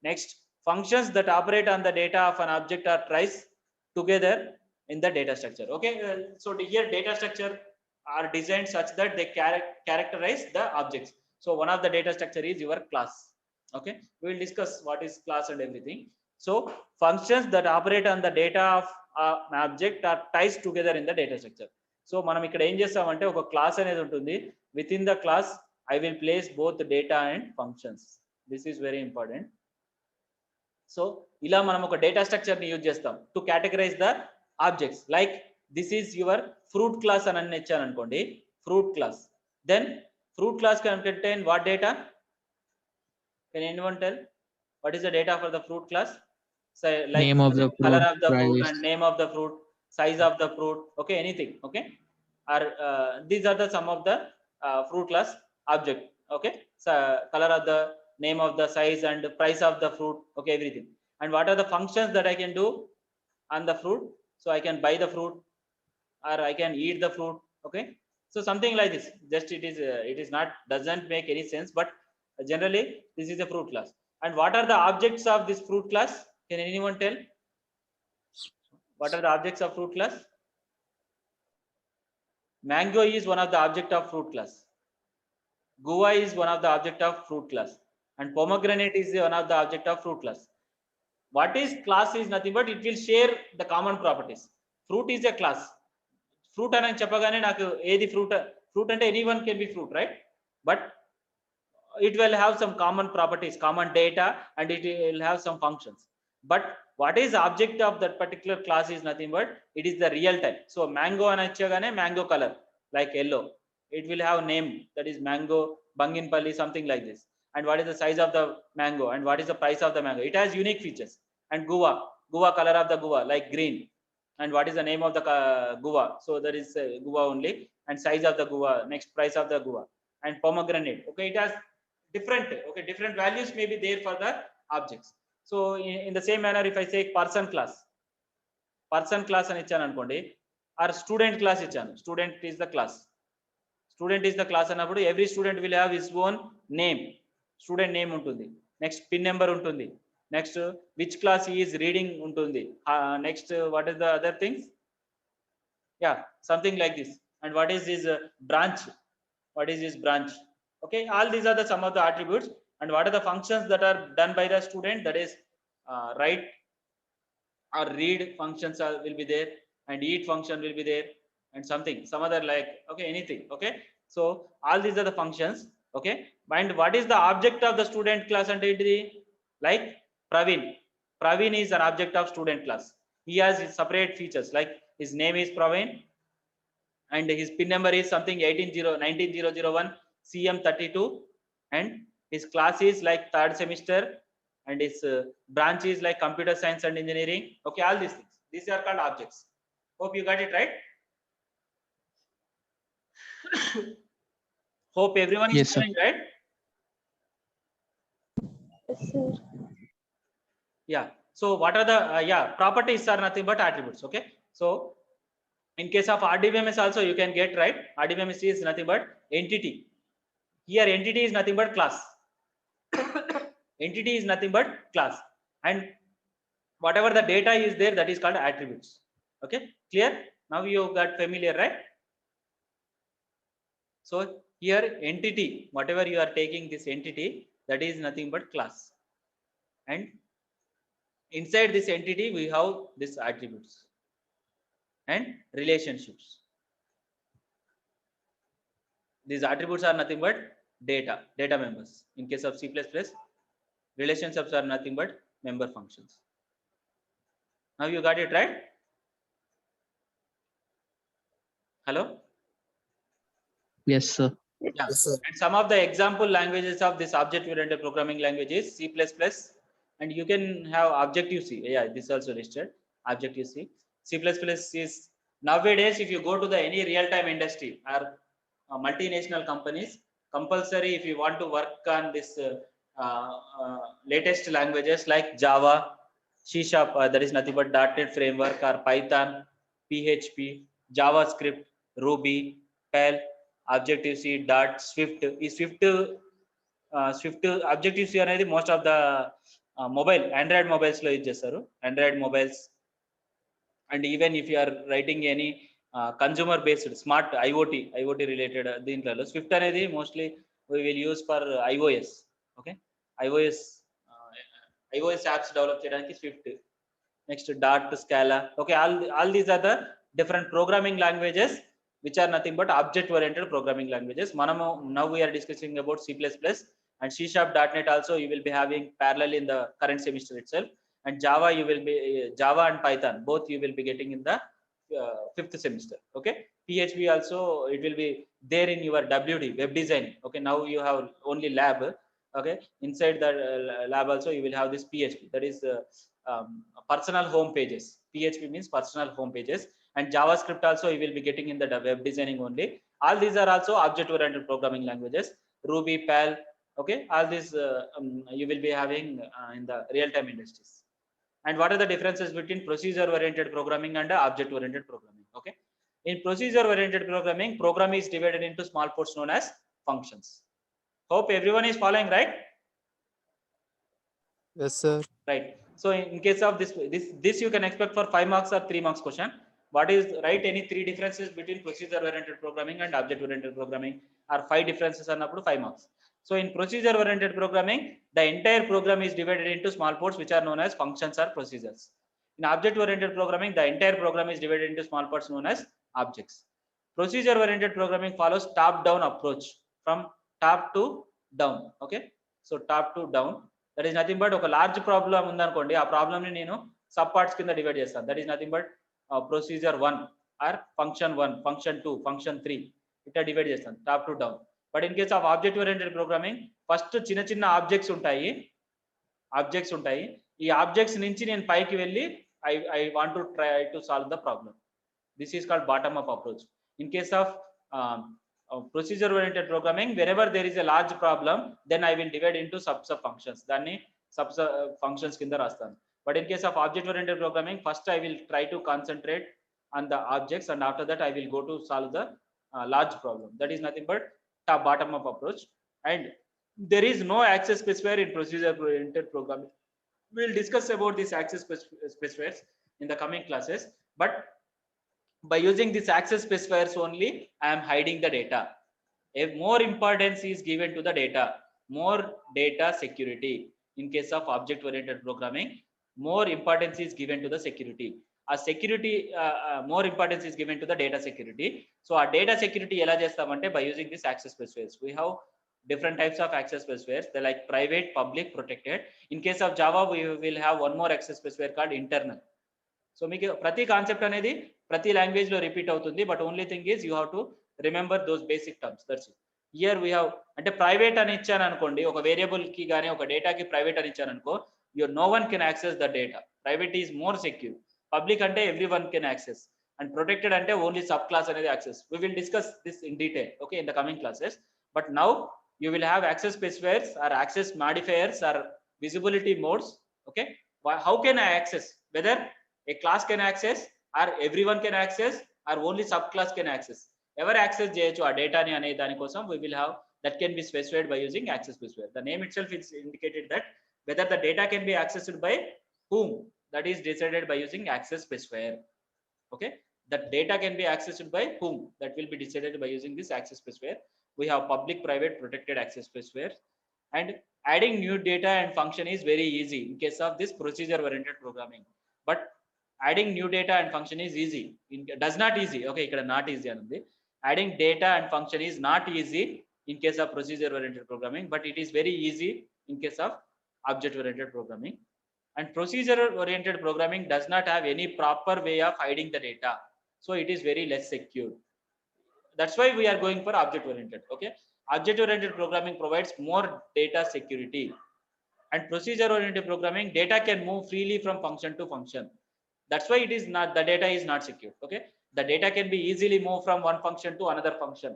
next, functions that operate on the data of an object are traced together in the data structure. Okay. So here data structure are designed such that they characterize the objects. So one of the data structure is your class. Okay. We will discuss what is class and everything. So functions that operate on the data of an object are ties together in the data structure. So మనం ఇక్కడ ఏం చేస్తామంటే ఒక class అనేది ఉంటుంది. With in the class I will place both the data and functions. This is very important. So ఇలా మనం ఒక డేటా స్ట్రక్చర్ ని యూజ్ చేస్తాం to categorize the objects. Like this is your fruit class అని ఇచ్చాను అనుకోండి, fruit class. Then fruit class can contain what data? Can anyone tell what is the data for the fruit class? So like Name of the color fruit, of the fruit price. and name of the fruit, size of the fruit, okay, anything. Okay, or these are the some of the fruit class object. Okay, so color of the name of the size and price of the fruit, okay, everything. And what are the functions that I can do on the fruit? So I can buy the fruit or I can eat the fruit. Okay, so something like this. Just it is not, doesn't make any sense, but generally this is a fruit class. And what are the objects of this fruit class? Can anyone tell what are the objects of fruit class? Mango is one of the object of fruit class. Guava is one of the object of fruit class, and pomegranate is one of the object of fruit class. What is class is nothing but it will share the common properties. Fruit is a class. Fruit అని చెప్పగానే నాకు ఏది fruit అంటే anyone can be fruit, right? But it will have some common properties, common data, and it will have some functions. But what is the object of that particular class is nothing but it is the real time. So mango అని వచ్చగానే mango color like yellow, it will have name, that is mango banginpalli, something like this. And what is the size of the mango and what is the price of the mango? It has unique features. And guava color of the guava like green, and what is the name of the guava? So that is guava only, and size of the guava, next price of the guava. And pomegranate, okay, it has different values may be there for the objects. So in the same manner, if I say person class అని ఇచ్చాను అనుకోండి, are student class ఇచ్చాను, student is the class అన్నప్పుడు every student will have his own name, student name ఉంటుంది, next pin number ఉంటుంది, next which class he is reading ఉంటుంది, next what is the other things, yeah, something like this. And what is his branch, okay, all these are the some of the attributes. And what are the functions that are done by the student? That is write or read functions will be there, and eat function will be there, and some other like, okay, anything. Okay, so all these are the functions. Okay, and what is the object of the student class? And like Praveen is an object of student class. He has his separate features, like his name is Praveen and his pin number is something 19001 CM32, and his class is like 3rd semester, and his branch is like computer science and engineering. Okay, all these things, these are called objects. Hope you got it right. Hope everyone is Yes, sir. doing right. Yes, sir. Yeah, so what are the properties are nothing but attributes. Okay, so in case of RDBMS also you can get right. RDBMS is nothing but entity. Here entity is nothing but class. Entity is nothing but class, and whatever the data is there, that is called attributes. Okay, clear? Now you got familiar, right? So here entity, whatever you are taking this entity, that is nothing but class, and inside this entity we have these attributes and relationships. These attributes are nothing but data members. In case of C++, relationships are nothing but member functions. Now you got it right? Hello? Yes, sir. Yeah. Yes, sir. And some of the example languages of this object-oriented programming language is C++, and you can have Objective-C. Yeah, this is also listed, Objective-C. C++ is nowadays, if you go to the any real-time industry or multinational companies, compulsory if you want to work on this latest languages like Java, C Sharp, that is nothing but .NET framework, or Python, PHP, JavaScript, Ruby, Perl, Objective-C, Dart, Swift. Is Swift Objective-C అనేది most of the mobile Android mobiles లో use చేస్తారు. Android mobiles and even if you are writing any consumer based smart IoT related దీంట్లో Swift అనేది mostly we will use for iOS. Okay, iOS apps develop చేయడానికి Swift. Next dot, Scala. Okay, all these are the different programming languages which are nothing but object oriented programming languages. Manamu now we are discussing about C++ and C Sharp, .NET also you will be having parallel in the current semester itself, and Java you will be Java and Python both you will be getting in the 5th semester. Okay, PHP also it will be there in your WD, web design. Okay, now you have only lab. Okay, inside the lab also you will have this PHP, that is personal home pages. PHP means personal home pages. And JavaScript also you will be getting in the web designing only. All these are also object oriented programming languages. Ruby, Perl. Okay, all these you will be having in the real time industries. And what are the differences between procedure oriented programming and object oriented programming? Okay, in procedure oriented programming, program is divided into small parts known as functions. Hope everyone is following, right? Yes, sir. Right. So in case of this you can expect for 5 marks or 3 marks question. What is, write any 3 differences between procedure oriented programming and object oriented programming, or 5 differences annappudu 5 marks. So in procedure oriented programming, the entire program is divided into small parts which are known as functions or procedures. In object oriented programming, the entire program is divided into small parts known as objects. Procedure oriented programming follows top down approach, from top to down. Okay, so top to down, that is nothing but oka large problem undanukondi, aa problem ni nenu sub parts kinda divide chestanu. That is nothing but procedure 1 or function 1, function 2, function 3 ఇట్లా divide చేస్తాను top to down. But in case of object oriented programming, first చిన్న చిన్న objects ఉంటాయి. ఈ objects నుంచి నేను పైకి వెళ్ళి I want to try to solve the problem. This is called bottom up approach. In case of procedure oriented programming, wherever there is a large problem, then I will divide into sub functions. Danni sub functions kinda rastanu. But in case of object oriented programming, first I will try to concentrate on the objects, and after that I will go to solve the large problem. That is nothing but top bottom up approach. And there is no access specifier in procedure oriented programming. We will discuss about these access specifiers in the coming classes, but by using this access specifiers only, I am hiding the data. A more importance is given to the data, more data security. In case of object oriented programming, more importance is given to the security. More importance is given to the data security. So our data security ela chestamante by using this access specifiers. We have different types of access specifiers. They like private, public, protected. In case of Java, we will have one more access specifier called internal. So మీకు ప్రతి concept అనేది ప్రతి language లో repeat అవుతుంది, but only thing is you have to remember those basic terms. That's it. Here we have, అంటే private అని ఇచ్చాను అనుకోండి, ఒక వేరియబుల్ కి కానీ ఒక డేటాకి ప్రైవేట్ అని ఇచ్చాను అనుకో, no one can access the data. Private is more secure. Public అంటే everyone can access, and protected అంటే ఓన్లీ సబ్ క్లాస్ అనేది access. We will discuss this in detail, okay, in the coming classes. But now you will have access specifiers or access modifiers or visibility modes. Okay, how can I access? Whether a class can access, or everyone can access, or only subclass can access. Ever access cheyochu aa data ni ane dani kosam we will have that can be specified by using access specifier. The name itself is indicated that whether the data can be accessed by whom, that is decided by using access specifier. Okay, that data can be accessed by whom, that will be decided by using this access specifier. We have public, private, protected access specifiers. And adding new data and function is very easy in case of this procedure oriented programming. But adding new data and function is easy, does not easy. Okay, ikkada not easy anundi. Adding data and function is not easy in case of procedure oriented programming, but it is very easy in case of object oriented programming. And procedure oriented programming does not have any proper way of hiding the data, so it is very less secure. That's why we are going for object oriented. Okay, object oriented programming provides more data security, and procedure oriented programming, data can move freely from function to function. That's why it is not, the data is not secure. Okay, the data can be easily moved from one function to another function.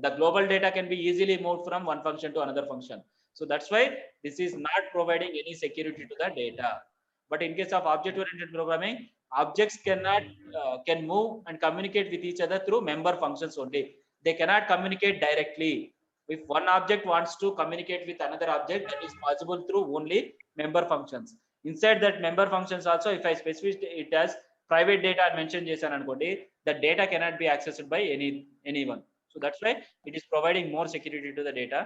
The global data can be easily moved from one function to another function. So that's why this is not providing any security to the data. But in case of object-oriented programming, objects can move and communicate with each other through member functions only. They cannot communicate directly. If one object wants to communicate with another object, that is possible through only member functions. Inside that member functions also, if I specify it as private data mentioned చేశాను అనుకోండి, the data cannot be accessed by anyone. So that's why it is providing more security to the data.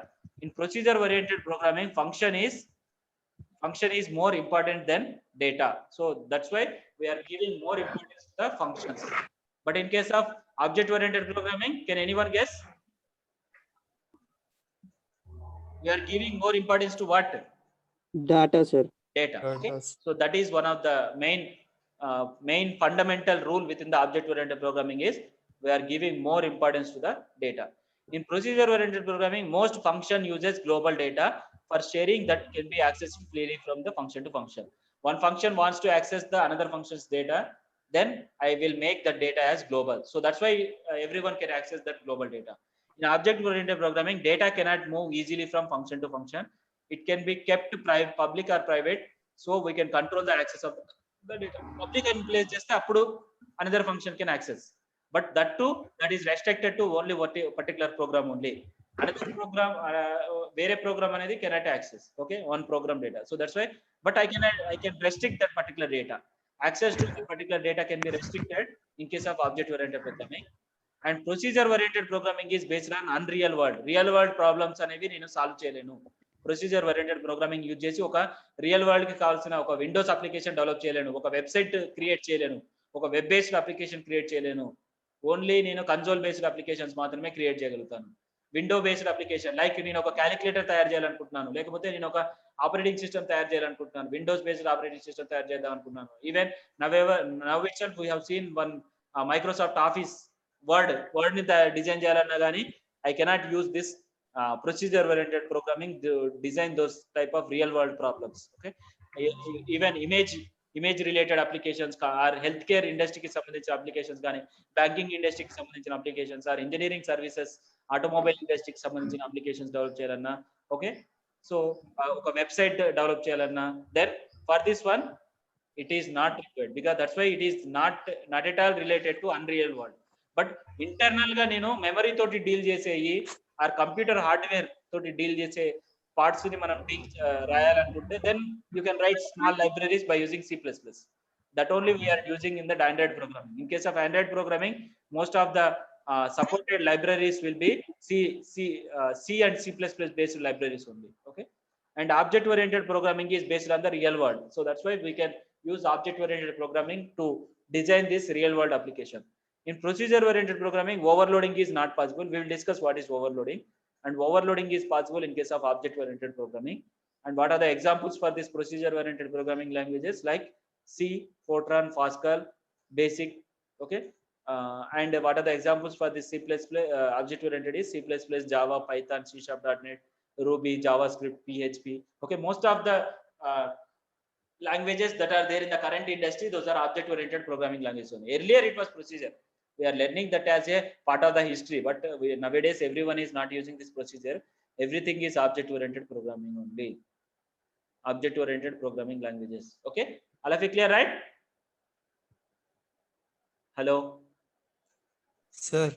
In procedure oriented programming, function is more important than data. So that's why we are giving more importance to the functions. But in case of object oriented programming, can anyone guess? We are giving more importance to what? Data, sir. Data. Okay. Data. So that is one of the main fundamental rule within the object oriented programming is we are giving more importance to the data. In procedure oriented programming, most function uses global data for sharing that can be accessed freely from the function to function. One function wants to access the another function's data, then I will make the data as global. So that's why everyone can access that global data. In object oriented programming, data cannot move easily from function to function. It can be kept private, public or private, so we can control the access of the data. Public and place just appudu another function can access, but that too, that is restricted to only what a particular program only. Another program, where a program anedi cannot access. Okay, one program data. So that's why, but I can restrict that particular data. Access to the particular data can be restricted in case of object oriented programming. And procedure oriented programming is based on unreal world. Real world problems అనేవి నేను solve చేయలేను. Procedure oriented programming use చేసి ఒక real world కి కావాల్సిన ఒక Windows application develop చేయలేను, ఒక వెబ్సైట్ క్రియేట్ చేయలేను, ఒక వెబ్ బేస్డ్ అప్లికేషన్ క్రియేట్ చేయలేను. ఓన్లీ నేను కన్సోల్ బేస్డ్ అప్లికేషన్స్ మాత్రమే క్రియేట్ చేయగలుగుతాను. విండో బేస్డ్ అప్లికేషన్ లైక్ నేను ఒక క్యాలిక్యులేటర్ తయారు చేయాలనుకుంటున్నాను, లేకపోతే నేను ఒక ఆపరేటింగ్ సిస్టమ్ తయారు చేయాలనుకుంటున్నాను, విండోస్ బేస్డ్ ఆపరేటింగ్ సిస్టమ్ తయారు చేద్దాం అనుకుంటున్నాను. Even now itself we have seen one Microsoft office word ని డిజైన్ చేయాలన్నా కానీ I cannot use this procedure oriented programming to design those type of real world problems. Okay, even image related applications or healthcare industry ki sambandhinchina applications gaani, banking industry ki sambandhinchina applications or engineering services, automobile industry ki sambandhinchina applications develop cheyalanna. Okay, so oka website develop cheyalanna, then for this one it is not required, because that's why it is not at all related to unreal world. But internal గా నేను memory తోటి deal చేసేవి or computer hardware తోటి deal చేసే parts ని మనం రాయాలనుకుంటే then you can write small libraries by using C++. That only we are using in that Android programming. In case of Android programming, most of the supported libraries will be C and C++ based libraries only. Okay, and object oriented programming is based on the real world. So that's why we can use object oriented programming to design this real world application. In procedure oriented programming, overloading is not possible. We will discuss what is overloading, and overloading is possible in case of object oriented programming. And what are the examples for this procedure oriented programming languages like C, Fortran, Pascal, Basic. Okay, and what are the examples for this C++ object oriented is C++, Java, Python, C#, .NET, Ruby, JavaScript, PHP. Okay, most of the languages that are there in the current industry, those are object oriented programming languages only. Earlier it was procedure. We are learning that as a part of the history, but nowadays everyone is not using this procedure. Everything is object oriented programming only. Object oriented programming languages. Okay, all of you clear, right? Hello sir.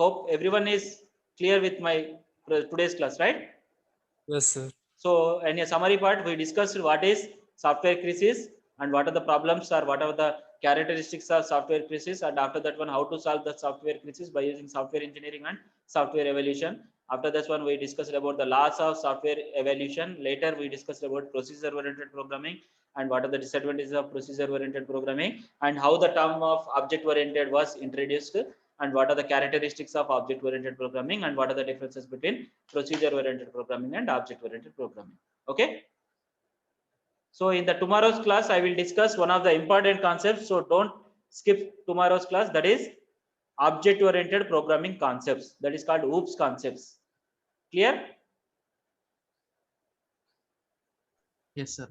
Hope everyone is clear with my today's class, right? Yes sir. So in a summary part, we discussed what is software crisis and what are the problems or what are the characteristics of software crisis, and after that one how to solve the software crisis by using software engineering and software evolution. After this one we discussed about the laws of software evolution. Later we discussed about procedure oriented programming and what are the disadvantages of procedure oriented programming, and how the term of object oriented was introduced, and what are the characteristics of object oriented programming, and what are the differences between procedure oriented programming and object oriented programming. Okay, so in the tomorrow's class I will discuss one of the important concepts, so don't skip tomorrow's class. That is object oriented programming concepts, that is called OOPS concepts. Clear? Yes sir.